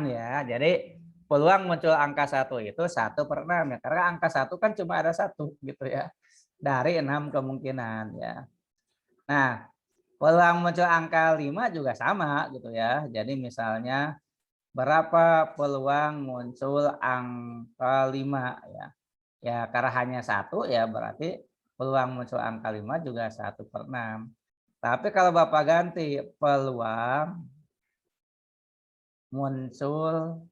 ya. Jadi peluang muncul angka 1 itu 1/6 ya. Karena angka 1 kan cuma ada 1 gitu ya. Dari 6 kemungkinan ya. Nah, peluang muncul angka 5 juga sama gitu ya. Jadi misalnya berapa peluang muncul angka 5 ya. Ya karena hanya 1 ya berarti peluang muncul angka 5 juga 1/6. Tapi kalau Bapak ganti peluang muncul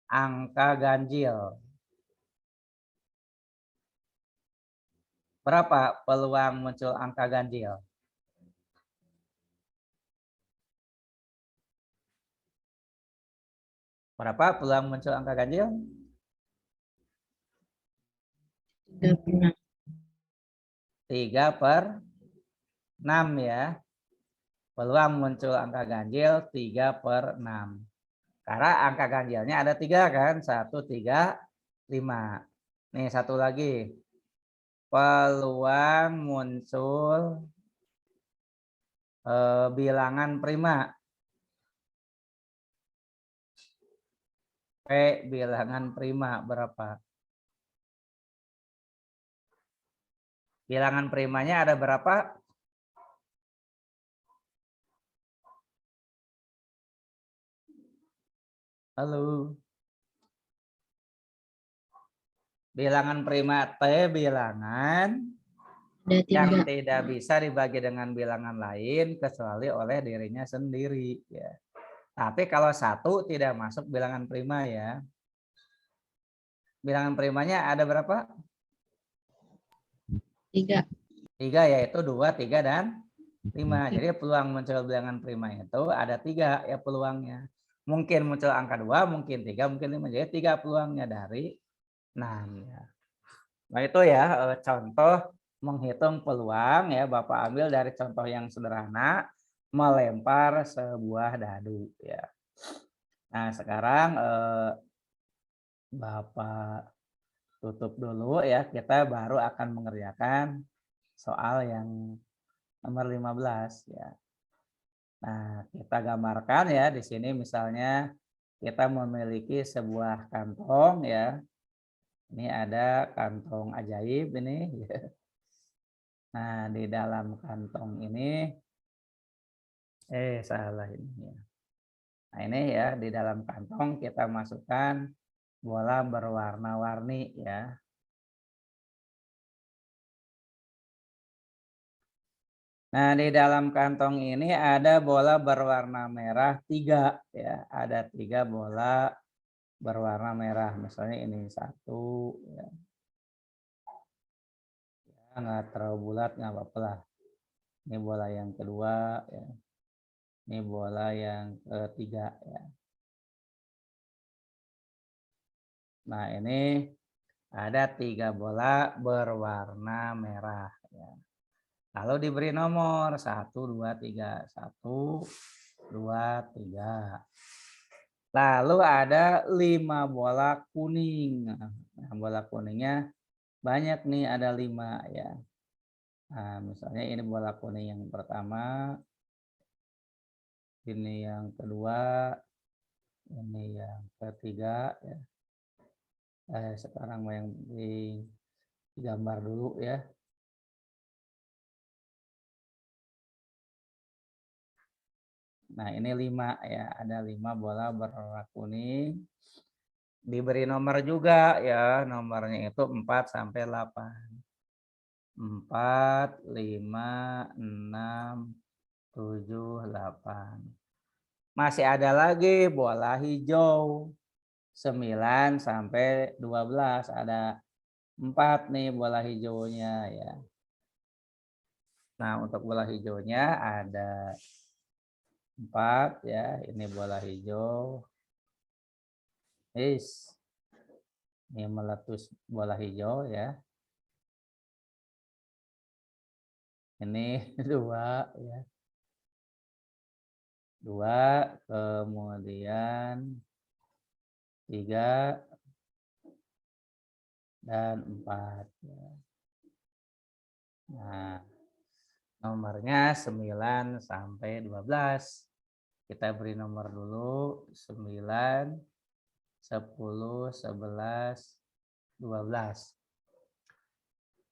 angka ganjil. Berapa peluang muncul angka ganjil? Berapa peluang muncul angka ganjil? 3/6 ya. Peluang muncul angka ganjil 3/6. Karena angka ganjilnya ada 3 kan, 1, 3, 5. Nih satu lagi. Peluang muncul bilangan prima. P bilangan prima berapa? Bilangan primanya ada berapa? Halo. Bilangan prima T bilangan Ada yang 3. tidak bisa dibagi dengan bilangan lain kecuali oleh dirinya sendiri ya. Tapi kalau 1 tidak masuk bilangan prima ya. Bilangan primanya ada berapa? 3. 3 yaitu 2, 3 dan 5. Jadi peluang muncul bilangan prima itu ada 3 ya peluangnya. Mungkin muncul angka 2, mungkin 3, mungkin 5. Jadi 3 peluangnya dari 6 ya. Nah itu ya contoh menghitung peluang ya Bapak ambil dari contoh yang sederhana melempar sebuah dadu ya. Nah sekarang Bapak tutup dulu ya, kita baru akan mengerjakan soal yang nomor 15 ya. Nah, kita gambarkan ya di sini misalnya kita memiliki sebuah kantong ya. Ini ada kantong ajaib ini. Nah, di dalam kantong ini salah ini ya. Nah, ini ya di dalam kantong kita masukkan bola berwarna-warni ya. Nah, di dalam kantong ini ada bola berwarna merah 3 ya. Ada 3 bola berwarna merah. Misalnya ini 1 ya. Ya, nggak terlalu bulat nggak apa-apa lah. Ini bola yang kedua ya. Ini bola yang ketiga ya. Nah, ini ada 3 bola berwarna merah ya. Lalu diberi nomor 1, 2, 3. 1, 2, 3. Lalu ada 5 bola kuning. Nah, bola kuningnya banyak nih, ada 5 ya. Nah, misalnya ini bola kuning yang pertama, ini yang kedua, ini yang ketiga ya. Sekarang yang digambar dulu ya. Nah, ini 5 ya, ada 5 bola berwarna kuning. Diberi nomor juga ya, nomornya itu 4 sampai 8. 4, 5, 6, 7, 8. Masih ada lagi bola hijau 9 sampai 12. Ada 4 nih bola hijaunya ya. Nah, untuk bola hijaunya ada 4 ya. Ini bola hijau. Ini meletus bola hijau ya. Ini 2 ya. 2, kemudian 3 dan 4 ya. Nah, nomornya 9 sampai 12. Kita beri nomor dulu 9, 10, 11, 12.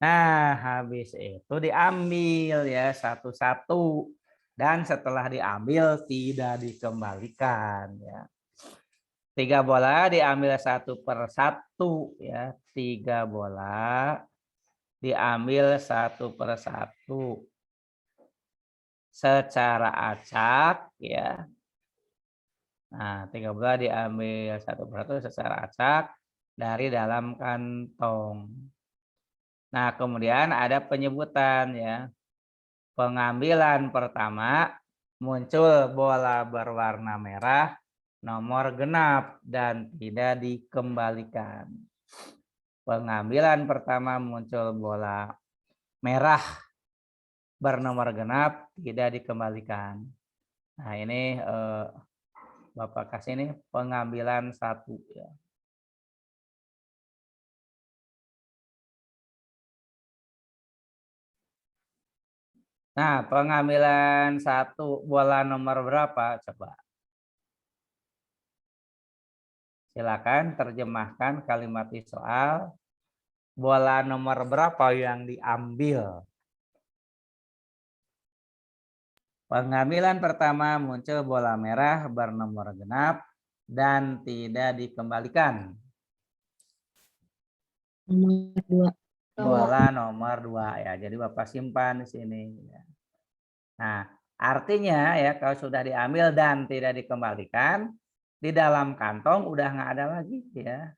Nah, habis itu diambil ya satu-satu. Dan setelah diambil tidak dikembalikan ya. 3 bola diambil 1 per 1 ya. 3 bola diambil 1 per 1 secara acak ya. Nah, 3 bola diambil 1 per 1 secara acak dari dalam kantong. Nah, kemudian ada penyebutan ya. Pengambilan pertama muncul bola berwarna merah nomor genap dan tidak dikembalikan. Pengambilan pertama muncul bola merah bernomor genap tidak dikembalikan. Nah, ini Bapak kasih ini pengambilan 1 ya. Nah, pengambilan 1 bola nomor berapa coba? Silakan terjemahkan kalimat di soal. Bola nomor berapa yang diambil? Pengambilan pertama muncul bola merah bernomor genap dan tidak dikembalikan. Nomor 2. Bola nomor 2 ya. Jadi Bapak simpan di sini. Nah, artinya ya kalau sudah diambil dan tidak dikembalikan, di dalam kantong udah nggak ada lagi ya.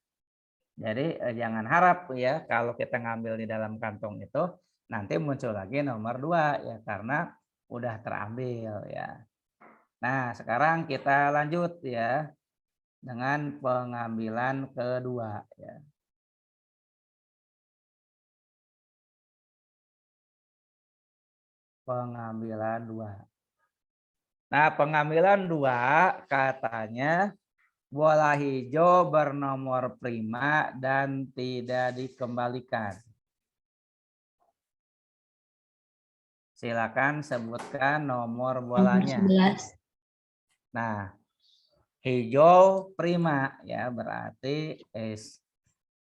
Jadi jangan harap ya kalau kita ngambil di dalam kantong itu nanti muncul lagi nomor 2 ya karena udah terambil ya. Nah, sekarang kita lanjut ya dengan pengambilan kedua ya. Pengambilan 2. Nah, pengambilan 2 katanya bola hijau bernomor prima dan tidak dikembalikan. Silakan sebutkan nomor bolanya. Nomor 11. Nah, hijau prima ya berarti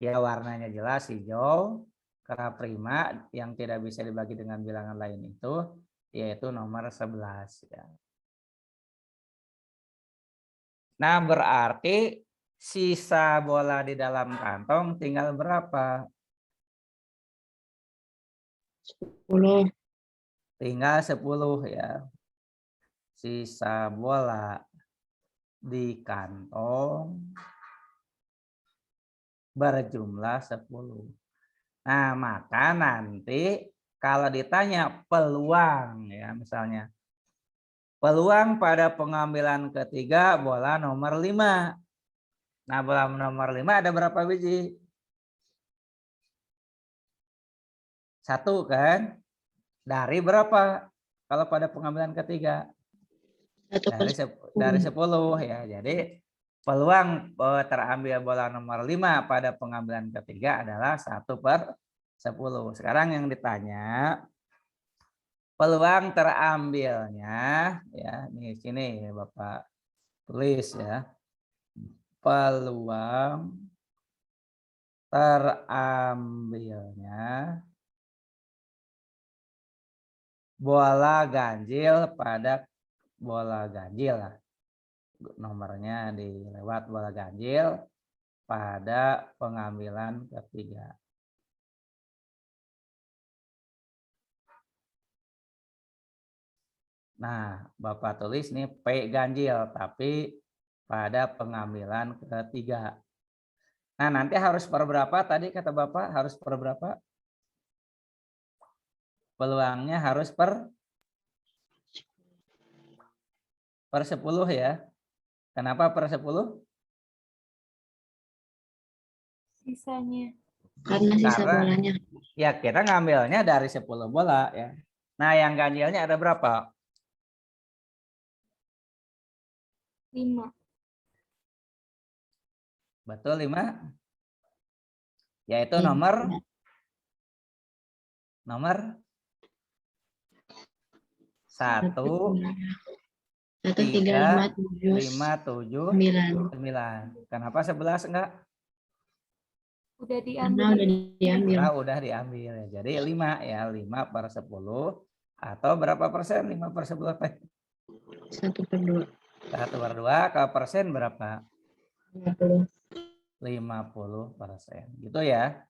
ya warnanya jelas hijau. Karena prima yang tidak bisa dibagi dengan bilangan lain itu yaitu nomor 11 ya. Nah, berarti sisa bola di dalam kantong tinggal berapa? 10. Tinggal 10 ya. Sisa bola di kantong berjumlah 10. Nah, maka nanti kalau ditanya peluang ya misalnya. Peluang pada pengambilan ketiga bola nomor 5. Nah, bola nomor 5 ada berapa biji? 1 kan? Dari berapa? Kalau pada pengambilan ketiga? 1 per Dari 10. 10 ya. Jadi peluang terambil bola nomor 5 pada pengambilan ketiga adalah 1 per 10. Sekarang yang ditanya peluang terambilnya ya di sini Bapak tulis ya. Peluang terambilnya bola ganjil pada bola ganjil lah. Nomornya lewat bola ganjil pada pengambilan ketiga. Nah, Bapak tulis nih P ganjil tapi pada pengambilan ketiga. Nah, nanti harus per berapa tadi kata Bapak? Harus per berapa? Peluangnya harus per 10 ya. Kenapa per 10? Sisanya. Karena sisa Karena bolanya. ya kita ngambilnya dari 10 bola ya. Nah, yang ganjilnya ada berapa? 5. Betul 5? Yaitu Iya. nomor 1, 1, 3, 5, 3, 7, 5, 7, 9. 9. Kenapa 11 enggak? Udah Karena diambil. udah diambil. Karena udah diambil ya. Jadi 5 ya, 5 per 10 atau berapa persen? 5 per 10 apa? 1 per 2. 1 per 2 kalau persen berapa? 50. 50%. Gitu ya.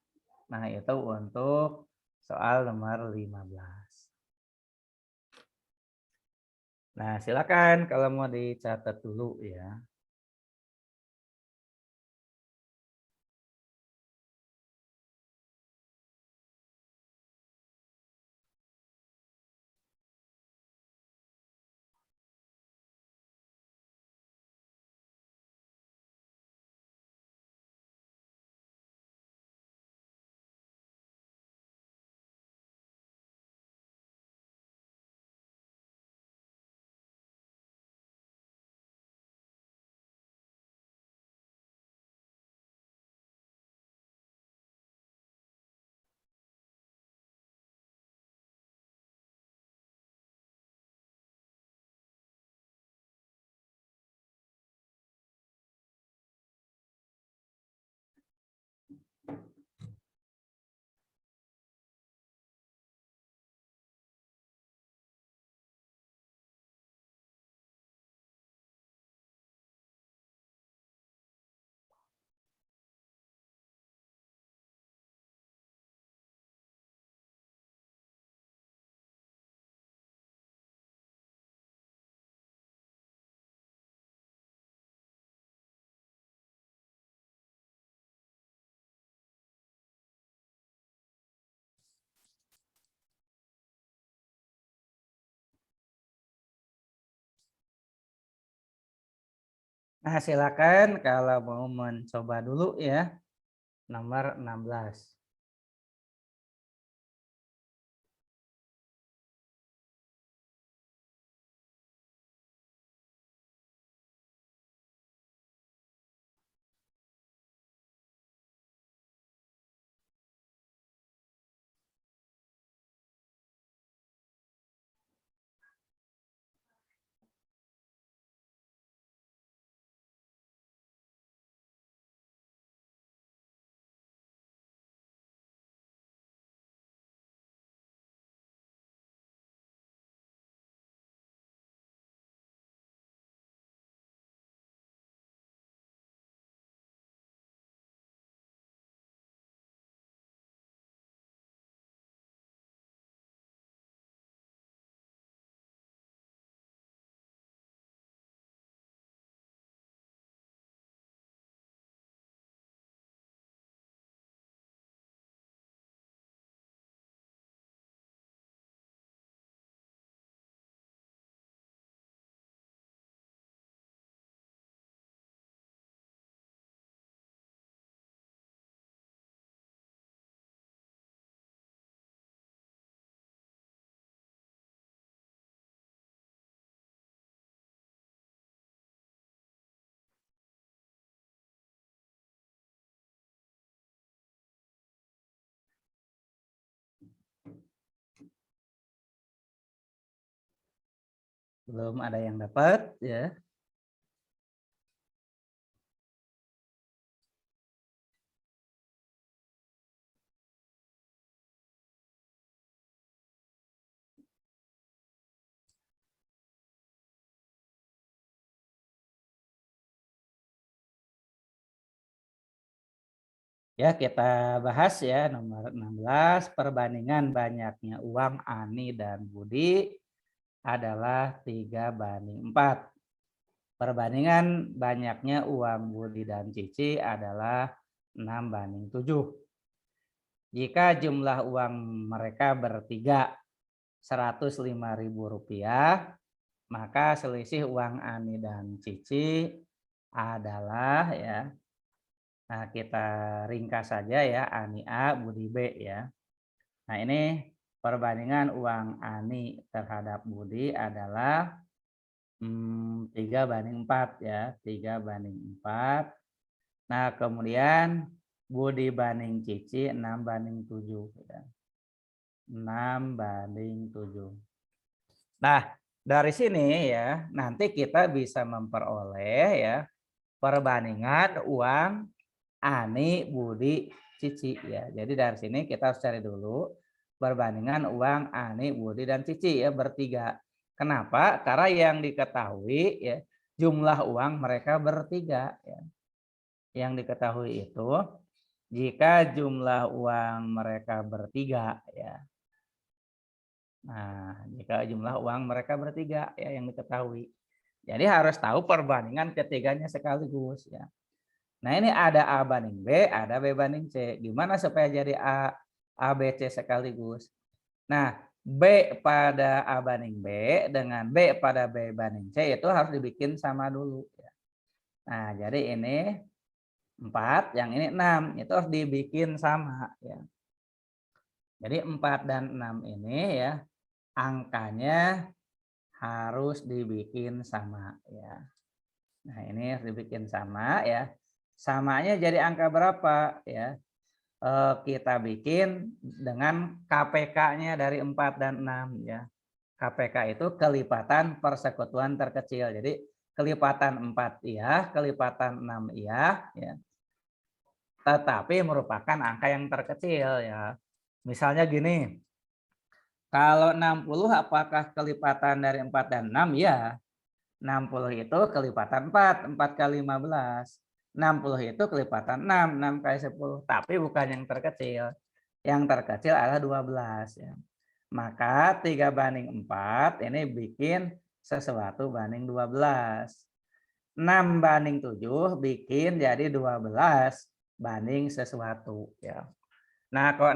Nah, itu untuk soal nomor 15. Nah, silakan kalau mau dicatat dulu ya. Nah, silakan kalau mau mencoba dulu ya, nomor 16. Belum ada yang dapat ya. Ya, kita bahas ya nomor 16, perbandingan banyaknya uang Ani dan Budi adalah 3:4. Perbandingan banyaknya uang Budi dan Cici adalah 6:7. Jika jumlah uang mereka bertiga Rp105.000, maka selisih uang Ani dan Cici adalah ya. Nah, kita ringkas saja ya, Ani A, Budi B ya. Nah, ini perbandingan uang Ani terhadap Budi adalah 3:4 ya, 3:4. Nah, kemudian Budi banding Cici 6:7 ya. 6:7. Nah, dari sini ya, nanti kita bisa memperoleh ya perbandingan uang Ani, Budi, Cici ya. Jadi dari sini kita harus cari dulu perbandingan uang Ani, Budi, dan Cici ya bertiga. Kenapa? Karena yang diketahui ya jumlah uang mereka bertiga ya. Yang diketahui itu jika jumlah uang mereka bertiga ya. Nah, jika jumlah uang mereka bertiga ya yang diketahui. Jadi harus tahu perbandingan ketiganya sekaligus ya. Nah, ini ada A banding B, ada B banding C. Gimana supaya jadi A, B, C sekaligus? Nah, B pada A banding B dengan B pada B banding C itu harus dibikin sama dulu. Nah, jadi ini 4, yang ini 6. Itu harus dibikin sama. Ya. Jadi 4 dan 6 ini ya, angkanya harus dibikin sama. Ya. Nah, ini harus dibikin sama ya. Samanya jadi angka berapa ya? Kita bikin dengan KPK-nya dari 4 dan 6 ya. KPK itu kelipatan persekutuan terkecil. Jadi kelipatan 4 iya, kelipatan 6 iya ya. Tetapi merupakan angka yang terkecil ya. Misalnya gini. Kalau 60 apakah kelipatan dari 4 dan 6? Ya. 60 itu kelipatan 4, 4 kali 15. 60 itu kelipatan 6, 6 kali 10. Tapi bukan yang terkecil. Yang terkecil adalah 12. Ya. Maka 3:4 ini bikin sesuatu banding 12. 6:7 bikin jadi 12 banding sesuatu. Ya. Nah, kalau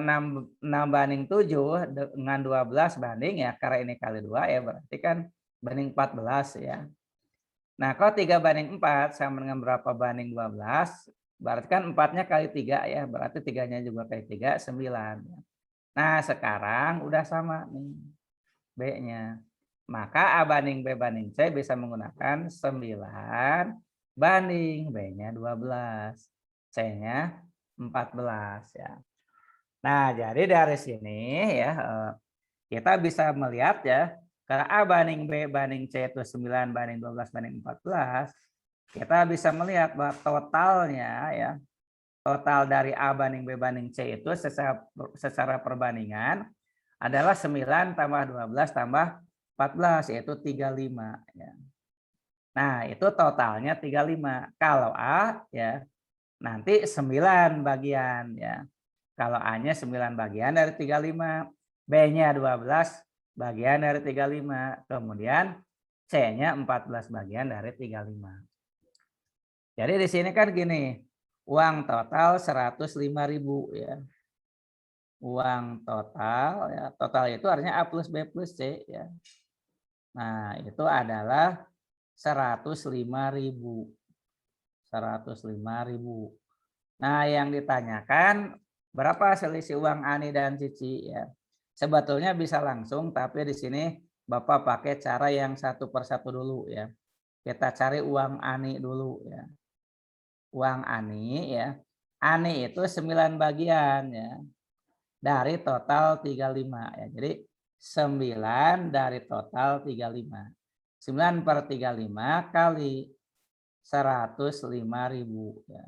6:7 dengan 12 banding ya, karena ini kali 2 ya berarti kan banding 14 ya. Nah, kalau 3/4 sama dengan berapa banding 12? Berarti kan 4-nya kali 3 ya, berarti 3-nya juga kali 3, 9. Nah, sekarang udah sama nih B-nya. Maka A banding B banding C bisa menggunakan 9 banding B-nya 12. C-nya 14 ya. Nah, jadi dari sini ya kita bisa melihat ya, karena A banding B banding C itu 9 banding 12 banding 14, kita bisa melihat bahwa totalnya ya, total dari A banding B banding C itu secara perbandingan adalah 9 tambah 12 tambah 14 yaitu 35 ya. Nah, itu totalnya 35. Kalau A ya nanti 9 bagian ya. Kalau A-nya 9 bagian dari 35, B-nya 12 bagian dari 35, kemudian C-nya 14 bagian dari 35. Jadi di sini kan gini, uang total 105.000 ya. Uang total ya, total itu artinya A plus B plus C ya. Nah, itu adalah 105.000. 105.000. Nah, yang ditanyakan berapa selisih uang Ani dan Cici ya. Sebetulnya bisa langsung, tapi di sini Bapak pakai cara yang satu persatu dulu ya. Kita cari uang Ani dulu ya. Uang Ani ya. Ani itu 9 bagian ya. Dari total 35 ya. Jadi 9 dari total 35. 9 per 35 kali 105.000 ya.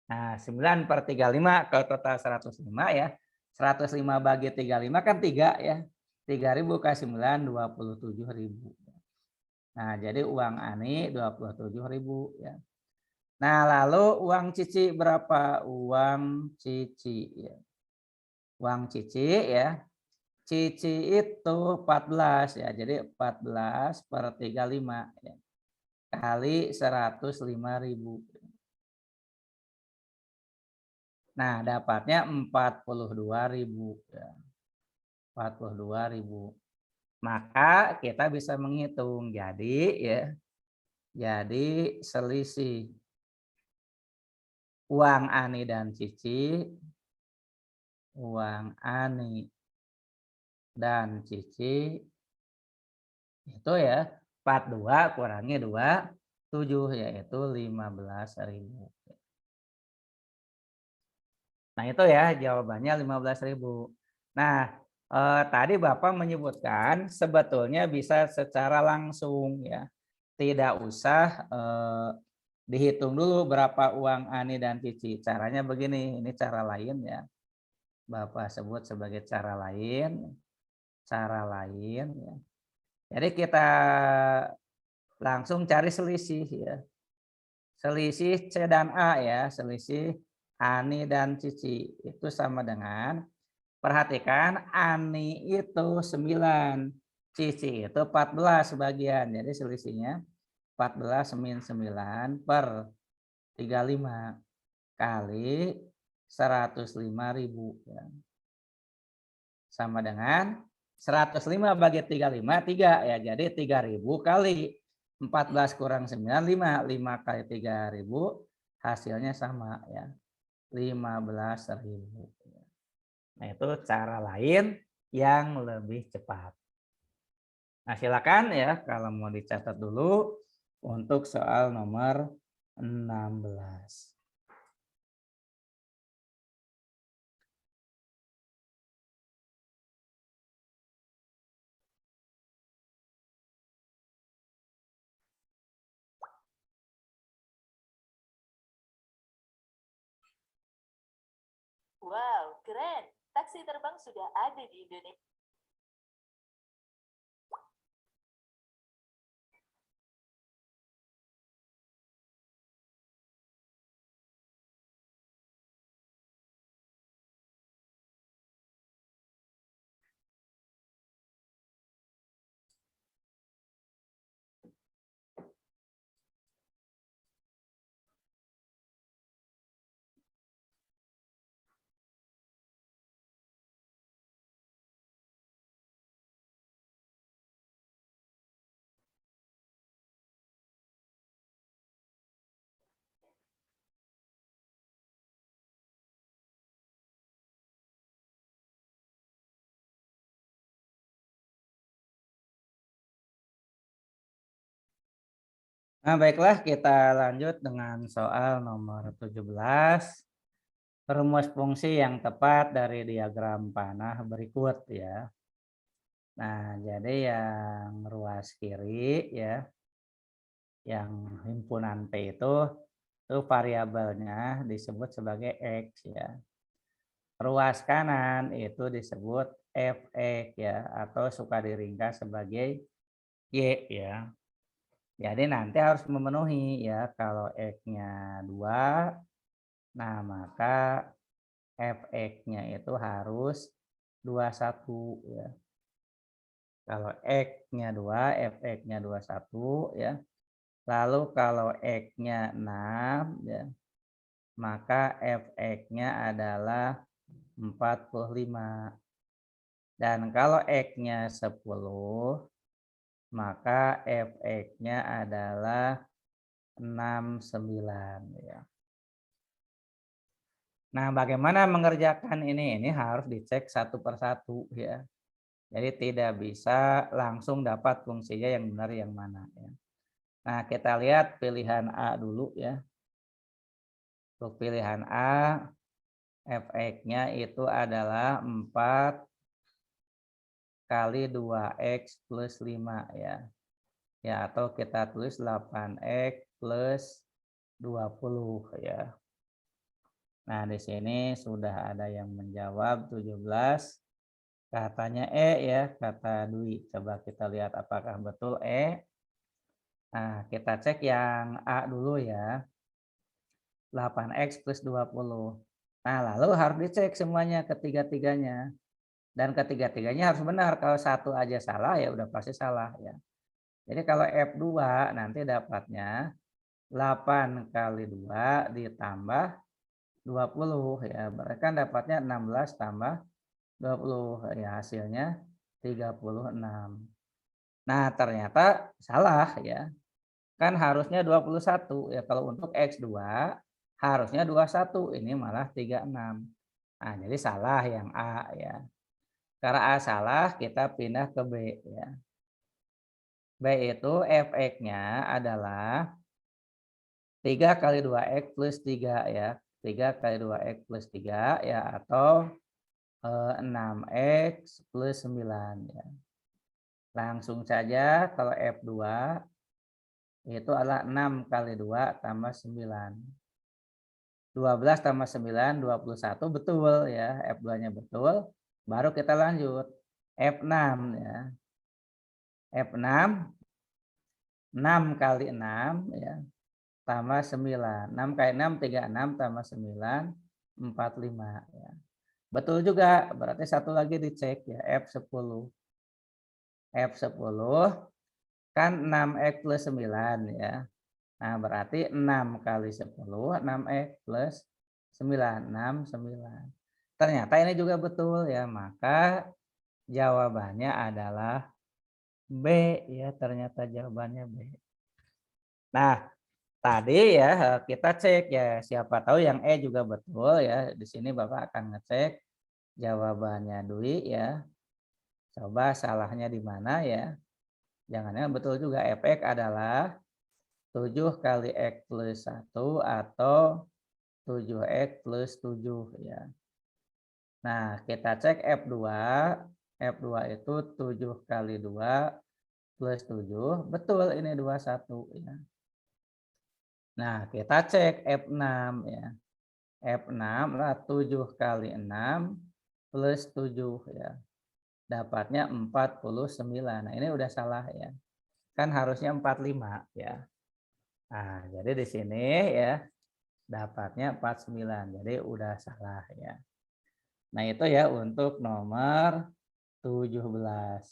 Nah, 9 per 35 kalau total 105 ya. 105 bagi 35 kan 3 ya. 3.000 kali 9 27.000. Nah, jadi uang Ani 27.000 ya. Nah, lalu uang Cici berapa? Uang Cici ya. Uang Cici ya. Cici itu 14 ya. Jadi 14 per 35 ya. Kali 105.000. Nah, dapatnya 42.000 ya. 42.000. Maka kita bisa menghitung. Jadi ya, jadi selisih uang Ani dan Cici, uang Ani dan Cici itu ya 42 kurangi 27 yaitu 15.000. Nah, itu ya jawabannya 15.000. Nah, tadi Bapak menyebutkan sebetulnya bisa secara langsung ya. Tidak usah dihitung dulu berapa uang Ani dan Cici. Caranya begini, ini cara lain ya. Bapak sebut sebagai cara lain. Cara lain ya. Jadi kita langsung cari selisih ya. Selisih C dan A ya, selisih Ani dan Cici itu sama dengan, perhatikan Ani itu 9, Cici itu 14 bagian. Jadi selisihnya 14 min 9 per 35 kali 105.000 ya. Sama dengan 105 bagi 35 3 ya. Jadi 3.000 kali 14 kurang 9 5. 5 kali 3.000 hasilnya sama ya. 15.000. Nah, itu cara lain yang lebih cepat. Nah, silakan ya kalau mau dicatat dulu untuk soal nomor 16. Wow, keren. Taksi terbang sudah ada di Indonesia. Nah, baiklah kita lanjut dengan soal nomor 17. Rumus fungsi yang tepat dari diagram panah berikut ya. Nah, jadi yang ruas kiri ya, yang himpunan P itu variabelnya disebut sebagai X ya. Ruas kanan itu disebut Fx ya, atau suka diringkas sebagai Y ya. Jadi nanti harus memenuhi ya, kalau X-nya 2, nah maka Fx-nya itu harus 21 ya. Kalau X-nya 2, Fx-nya 21 ya. Lalu kalau X-nya 6 ya, maka Fx-nya adalah 45. Dan kalau X-nya 10, maka Fx-nya adalah 69 ya. Nah, bagaimana mengerjakan ini? Ini harus dicek satu persatu ya. Jadi tidak bisa langsung dapat fungsinya yang benar yang mana ya. Nah, kita lihat pilihan A dulu ya. Untuk pilihan A, Fx-nya itu adalah 4 kali 2x plus 5 ya. Ya, atau kita tulis 8x plus 20 ya. Nah, di sini sudah ada yang menjawab 17. Katanya E ya, kata Dwi. Coba kita lihat apakah betul E. Nah, kita cek yang A dulu ya. 8x plus 20. Nah, lalu harus dicek semuanya ketiga-tiganya. Dan ketiga-tiganya harus benar. Kalau satu aja salah ya udah pasti salah ya. Jadi kalau F2 nanti dapatnya 8 kali 2 ditambah 20 ya. Berarti kan dapatnya 16 tambah 20 ya, hasilnya 36. Nah, ternyata salah ya. Kan harusnya 21 ya, kalau untuk X2 harusnya 21, ini malah 36. Nah, jadi salah yang A ya. Karena A salah, kita pindah ke B ya. B itu Fx-nya adalah 3 kali 2x plus 3 ya. 3 kali 2x plus 3 ya, atau 6x plus 9 ya. Langsung saja kalau F2 itu adalah 6 kali 2 tambah 9. 12 tambah 9, 21 betul ya, F2-nya betul. Baru kita lanjut. F6 ya. F6 6 kali 6 ya, tambah 9. 6 kali 6 36 tambah 9 45 ya. Betul juga, berarti satu lagi dicek ya, F10. F10 kan 6x plus 9 ya. Nah, berarti 6 kali 10, 6x plus 9, 9. Ternyata ini juga betul ya, maka jawabannya adalah B ya, ternyata jawabannya B. Nah, tadi ya kita cek ya, siapa tahu yang E juga betul ya. Di sini Bapak akan ngecek jawabannya Dwi ya. Coba salahnya di mana ya. Jangan-jangan betul juga, Fx adalah 7 kali X plus 1 atau 7x plus 7 ya. Nah, kita cek F2. F2 itu 7 kali 2 plus 7. Betul, ini 21 ya. Nah, kita cek F6 ya. F6 lah 7 kali 6 plus 7 ya. Dapatnya 49. Nah, ini udah salah ya. Kan harusnya 45 ya. Nah, jadi di sini ya dapatnya 49. Jadi udah salah ya. Nah, itu ya untuk nomor 17.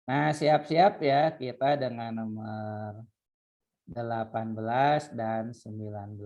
Nah, siap-siap ya kita dengan nomor 18 dan 19.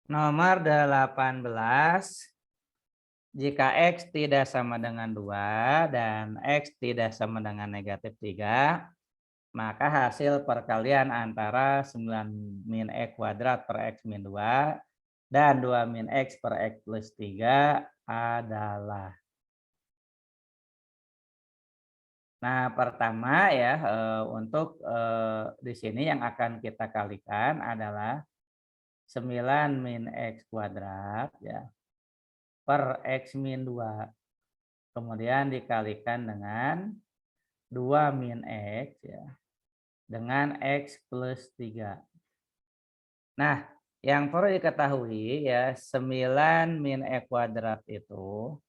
Nomor 18. Jika X tidak sama dengan 2 dan X tidak sama dengan negatif 3, maka hasil perkalian antara 9 min X kuadrat per X min 2 dan 2 min X per X plus 3 adalah. Nah, pertama ya, untuk di sini yang akan kita kalikan adalah 9 min X kuadrat ya, per X min 2. Kemudian dikalikan dengan 2 min X ya, dengan X plus 3. Nah, yang perlu diketahui ya, 9 min X kuadrat itu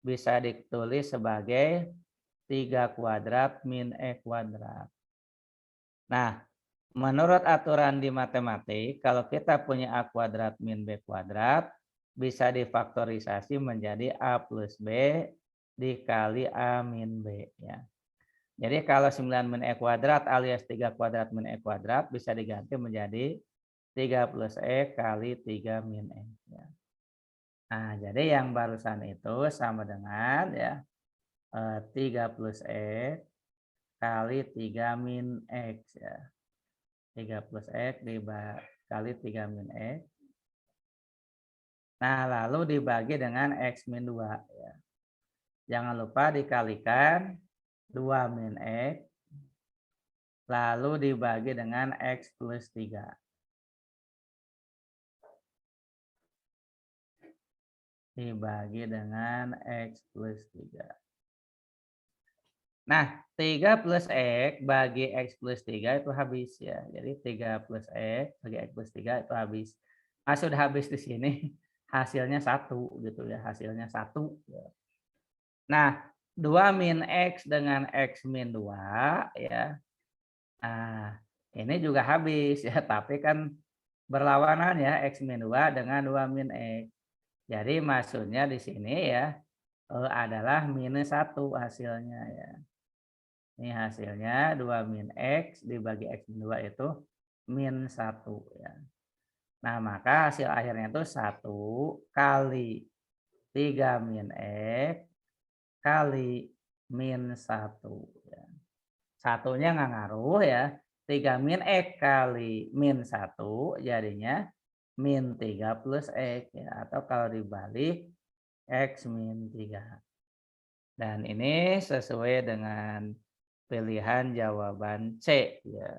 bisa ditulis sebagai 3 kuadrat min X kuadrat. Nah, menurut aturan di matematik, kalau kita punya A kuadrat min B kuadrat, bisa difaktorisasi menjadi A plus B dikali A min B ya. Jadi kalau 9 min E kuadrat alias 3 kuadrat min E kuadrat bisa diganti menjadi 3 plus E kali 3 min E. Ya. Nah, jadi yang barusan itu sama dengan ya 3 plus E kali 3 min X ya. 3 plus X dikali 3 min X. Nah, lalu dibagi dengan X min 2 ya. Jangan lupa dikalikan 2 min X, lalu dibagi dengan X plus 3. Dibagi dengan X plus 3. Nah, 3 plus X bagi X plus 3 itu habis ya. Jadi 3 plus X bagi X plus 3 itu habis. Maksud habis di sini hasilnya 1 gitu ya. Hasilnya 1. Nah, 2 min X dengan X min 2 ya. Nah, ini juga habis ya, tapi kan berlawanan ya X min 2 dengan 2 min X. Jadi maksudnya di sini ya adalah minus 1 hasilnya ya. Ini hasilnya 2 min X dibagi X min 2 itu min 1 ya. Nah, maka hasil akhirnya itu 1 kali 3 min X kali min 1 ya. Satunya nggak ngaruh ya. 3 min X kali min 1 jadinya min 3 plus X ya. Atau kalau dibalik X min 3. Dan ini sesuai dengan pilihan jawaban C ya.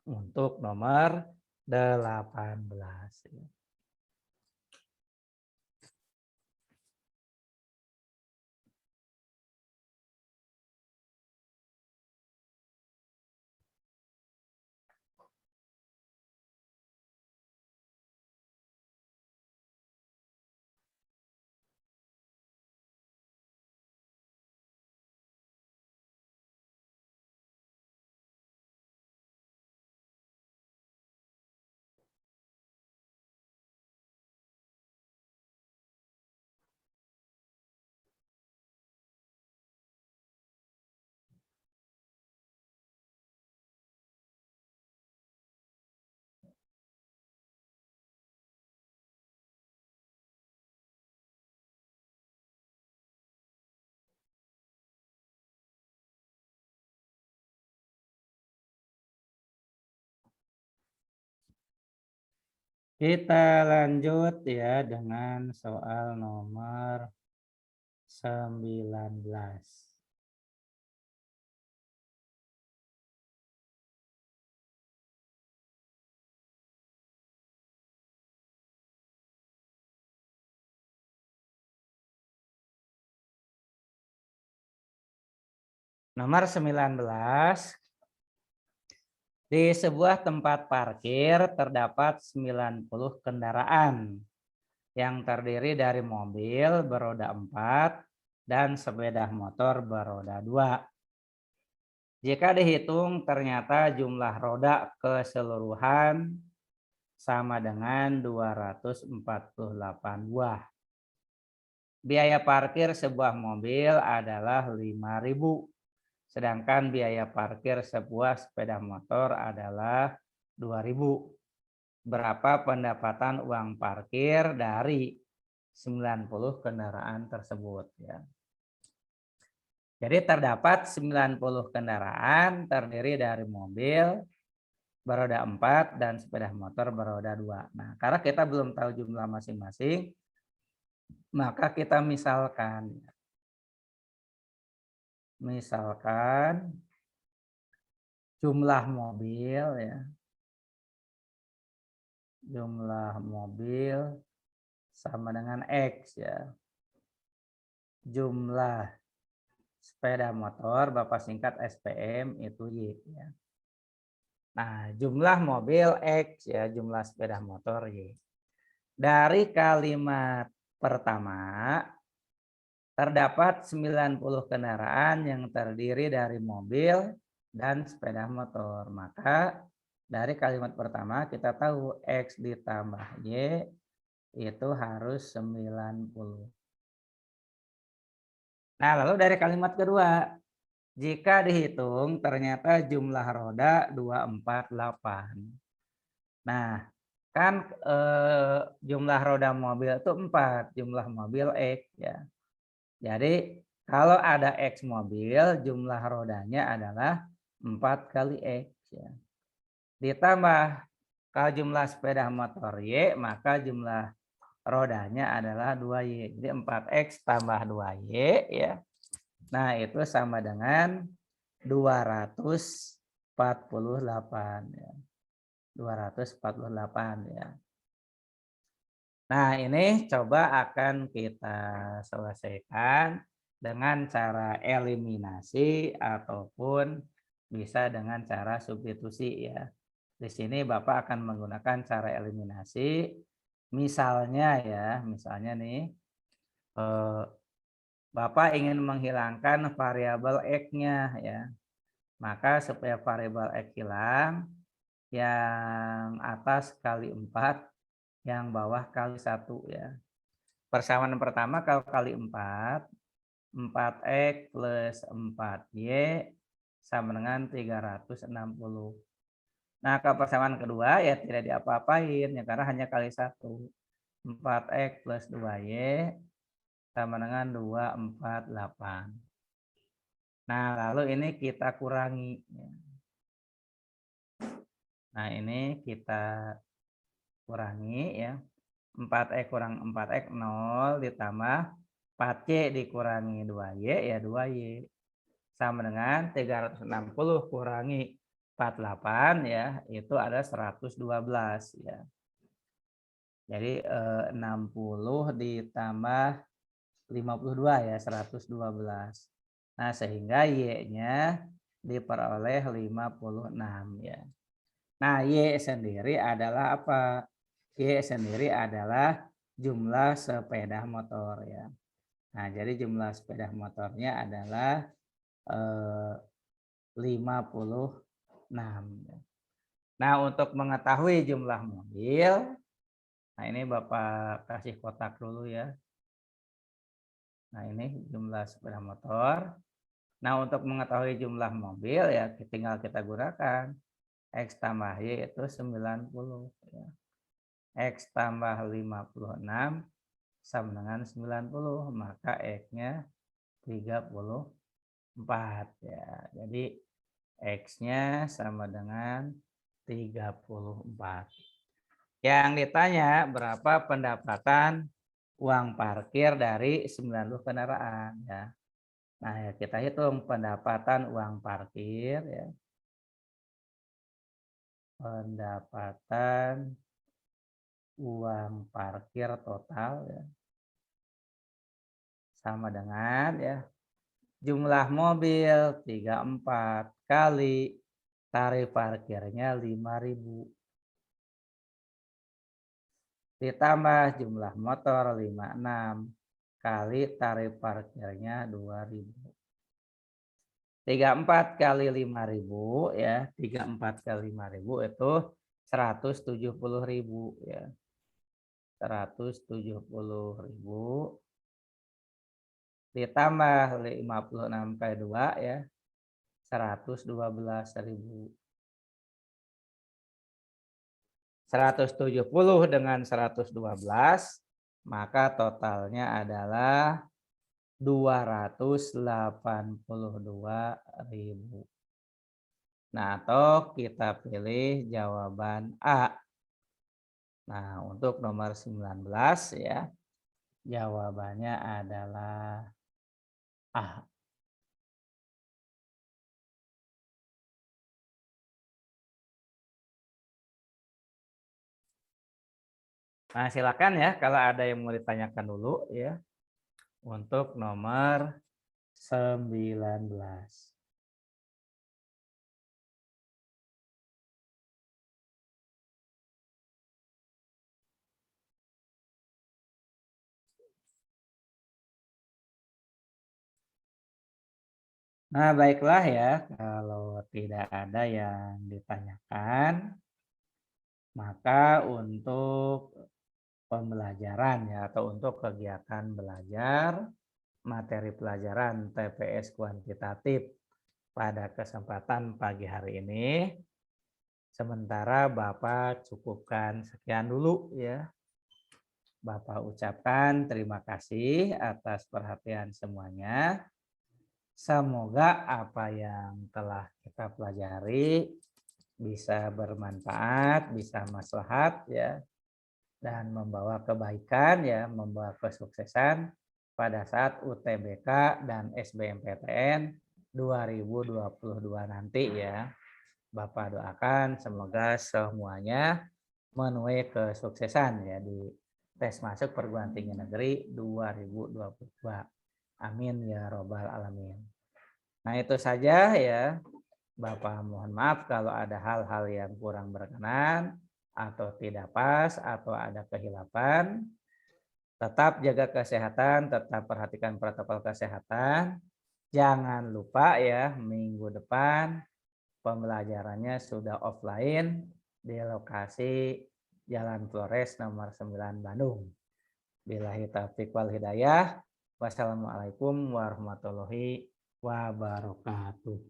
Untuk nomor 18 ya. Kita lanjut ya dengan soal nomor 19. Nomor 19. Di sebuah tempat parkir terdapat 90 kendaraan yang terdiri dari mobil beroda 4 dan sepeda motor beroda 2. Jika dihitung ternyata jumlah roda keseluruhan sama dengan 248 buah. Biaya parkir sebuah mobil adalah 5.000. Sedangkan biaya parkir sebuah sepeda motor adalah 2.000. berapa pendapatan uang parkir dari 90 kendaraan tersebut ya. Jadi terdapat 90 kendaraan terdiri dari mobil beroda 4 dan sepeda motor beroda 2. Nah, karena kita belum tahu jumlah masing-masing, maka kita misalkan jumlah mobil ya. Jumlah mobil sama dengan X ya. Jumlah sepeda motor Bapak singkat SPM itu Y ya. Nah, jumlah mobil X ya, jumlah sepeda motor Y. Dari kalimat pertama terdapat 90 kendaraan yang terdiri dari mobil dan sepeda motor. Maka dari kalimat pertama kita tahu X ditambah Y itu harus 90. Nah, lalu dari kalimat kedua, jika dihitung ternyata jumlah roda 248. Nah, kan jumlah roda mobil itu 4, jumlah mobil X ya. Jadi kalau ada X mobil, jumlah rodanya adalah 4 kali X ya. Ditambah kalau jumlah sepeda motor Y, maka jumlah rodanya adalah 2Y. Jadi 4X tambah 2Y ya. Nah, itu sama dengan 248 ya. 248 ya. Nah, ini coba akan kita selesaikan dengan cara eliminasi ataupun bisa dengan cara substitusi ya. Di sini Bapak akan menggunakan cara eliminasi. Misalnya ya, misalnya nih Bapak ingin menghilangkan variabel X-nya ya. Maka supaya variabel X hilang, yang atas kali 4, yang bawah kali 1 ya. Persamaan pertama kalau kali 4, 4X plus 4Y sama dengan 360. Nah, kalau persamaan kedua ya tidak diapa-apain ya karena hanya kali 1. 4X plus 2Y sama dengan 248. Nah, lalu ini kita kurangi. Nah, ini kita kurangi ya. 4X kurang 4X 0 ditambah 4C dikurangi 2Y ya 2Y. Sama dengan 360 kurangi 48 ya, itu ada 112 ya. Jadi 60 ditambah 52 ya 112. Nah, sehingga Y-nya diperoleh 56 ya. Nah, Y sendiri adalah apa? Y sendiri adalah jumlah sepeda motor ya. Nah, jadi jumlah sepeda motornya adalah 56. Nah, untuk mengetahui jumlah mobil, nah ini Bapak kasih kotak dulu ya. Nah, ini jumlah sepeda motor. Nah, untuk mengetahui jumlah mobil ya tinggal kita gunakan X tambah Y itu 90 ya. X tambah 56 sama dengan 90, maka X-nya 34 ya. Jadi X-nya sama dengan 34. Yang ditanya berapa pendapatan uang parkir dari 90 kendaraan ya. Nah, ya kita hitung pendapatan uang parkir ya. Pendapatan uang parkir total ya. Sama dengan ya jumlah mobil 34 kali tarif parkirnya 5.000. Ditambah jumlah motor 56 kali tarif parkirnya 2.000. 34 kali 5.000 ya, 34 kali 5.000 itu 170.000 ya. 170.000 ditambah 56 kali 2 ya. 112.000. 170 dengan 112, maka totalnya adalah 282.000. Nah, atau kita pilih jawaban A. Nah, untuk nomor 19 ya, jawabannya adalah A. Nah, silakan ya kalau ada yang mau ditanyakan dulu ya untuk nomor 19. Nah, baiklah ya, kalau tidak ada yang ditanyakan, maka untuk pembelajaran ya atau untuk kegiatan belajar materi pelajaran TPS kuantitatif pada kesempatan pagi hari ini, sementara Bapak cukupkan sekian dulu ya. Bapak ucapkan terima kasih atas perhatian semuanya. Semoga apa yang telah kita pelajari bisa bermanfaat, bisa maslahat ya, dan membawa kebaikan ya, membawa kesuksesan pada saat UTBK dan SBMPTN 2022 nanti ya. Bapak doakan semoga semuanya menuai kesuksesan ya di tes masuk perguruan tinggi negeri 2022. Amin ya robbal alamin. Nah, itu saja ya. Bapak mohon maaf kalau ada hal-hal yang kurang berkenan atau tidak pas atau ada kehilapan. Tetap jaga kesehatan, tetap perhatikan protokol kesehatan. Jangan lupa ya, minggu depan pembelajarannya sudah offline di lokasi Jalan Flores nomor 9 Bandung. Billahi taufiq wal hidayah. Wassalamualaikum warahmatullahi wabarakatuh.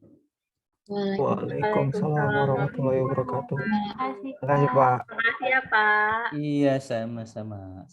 Waalaikumsalam warahmatullahi wabarakatuh. Terima kasih, Terima kasih, Pak. Makasih ya Pak. Iya, sama-sama.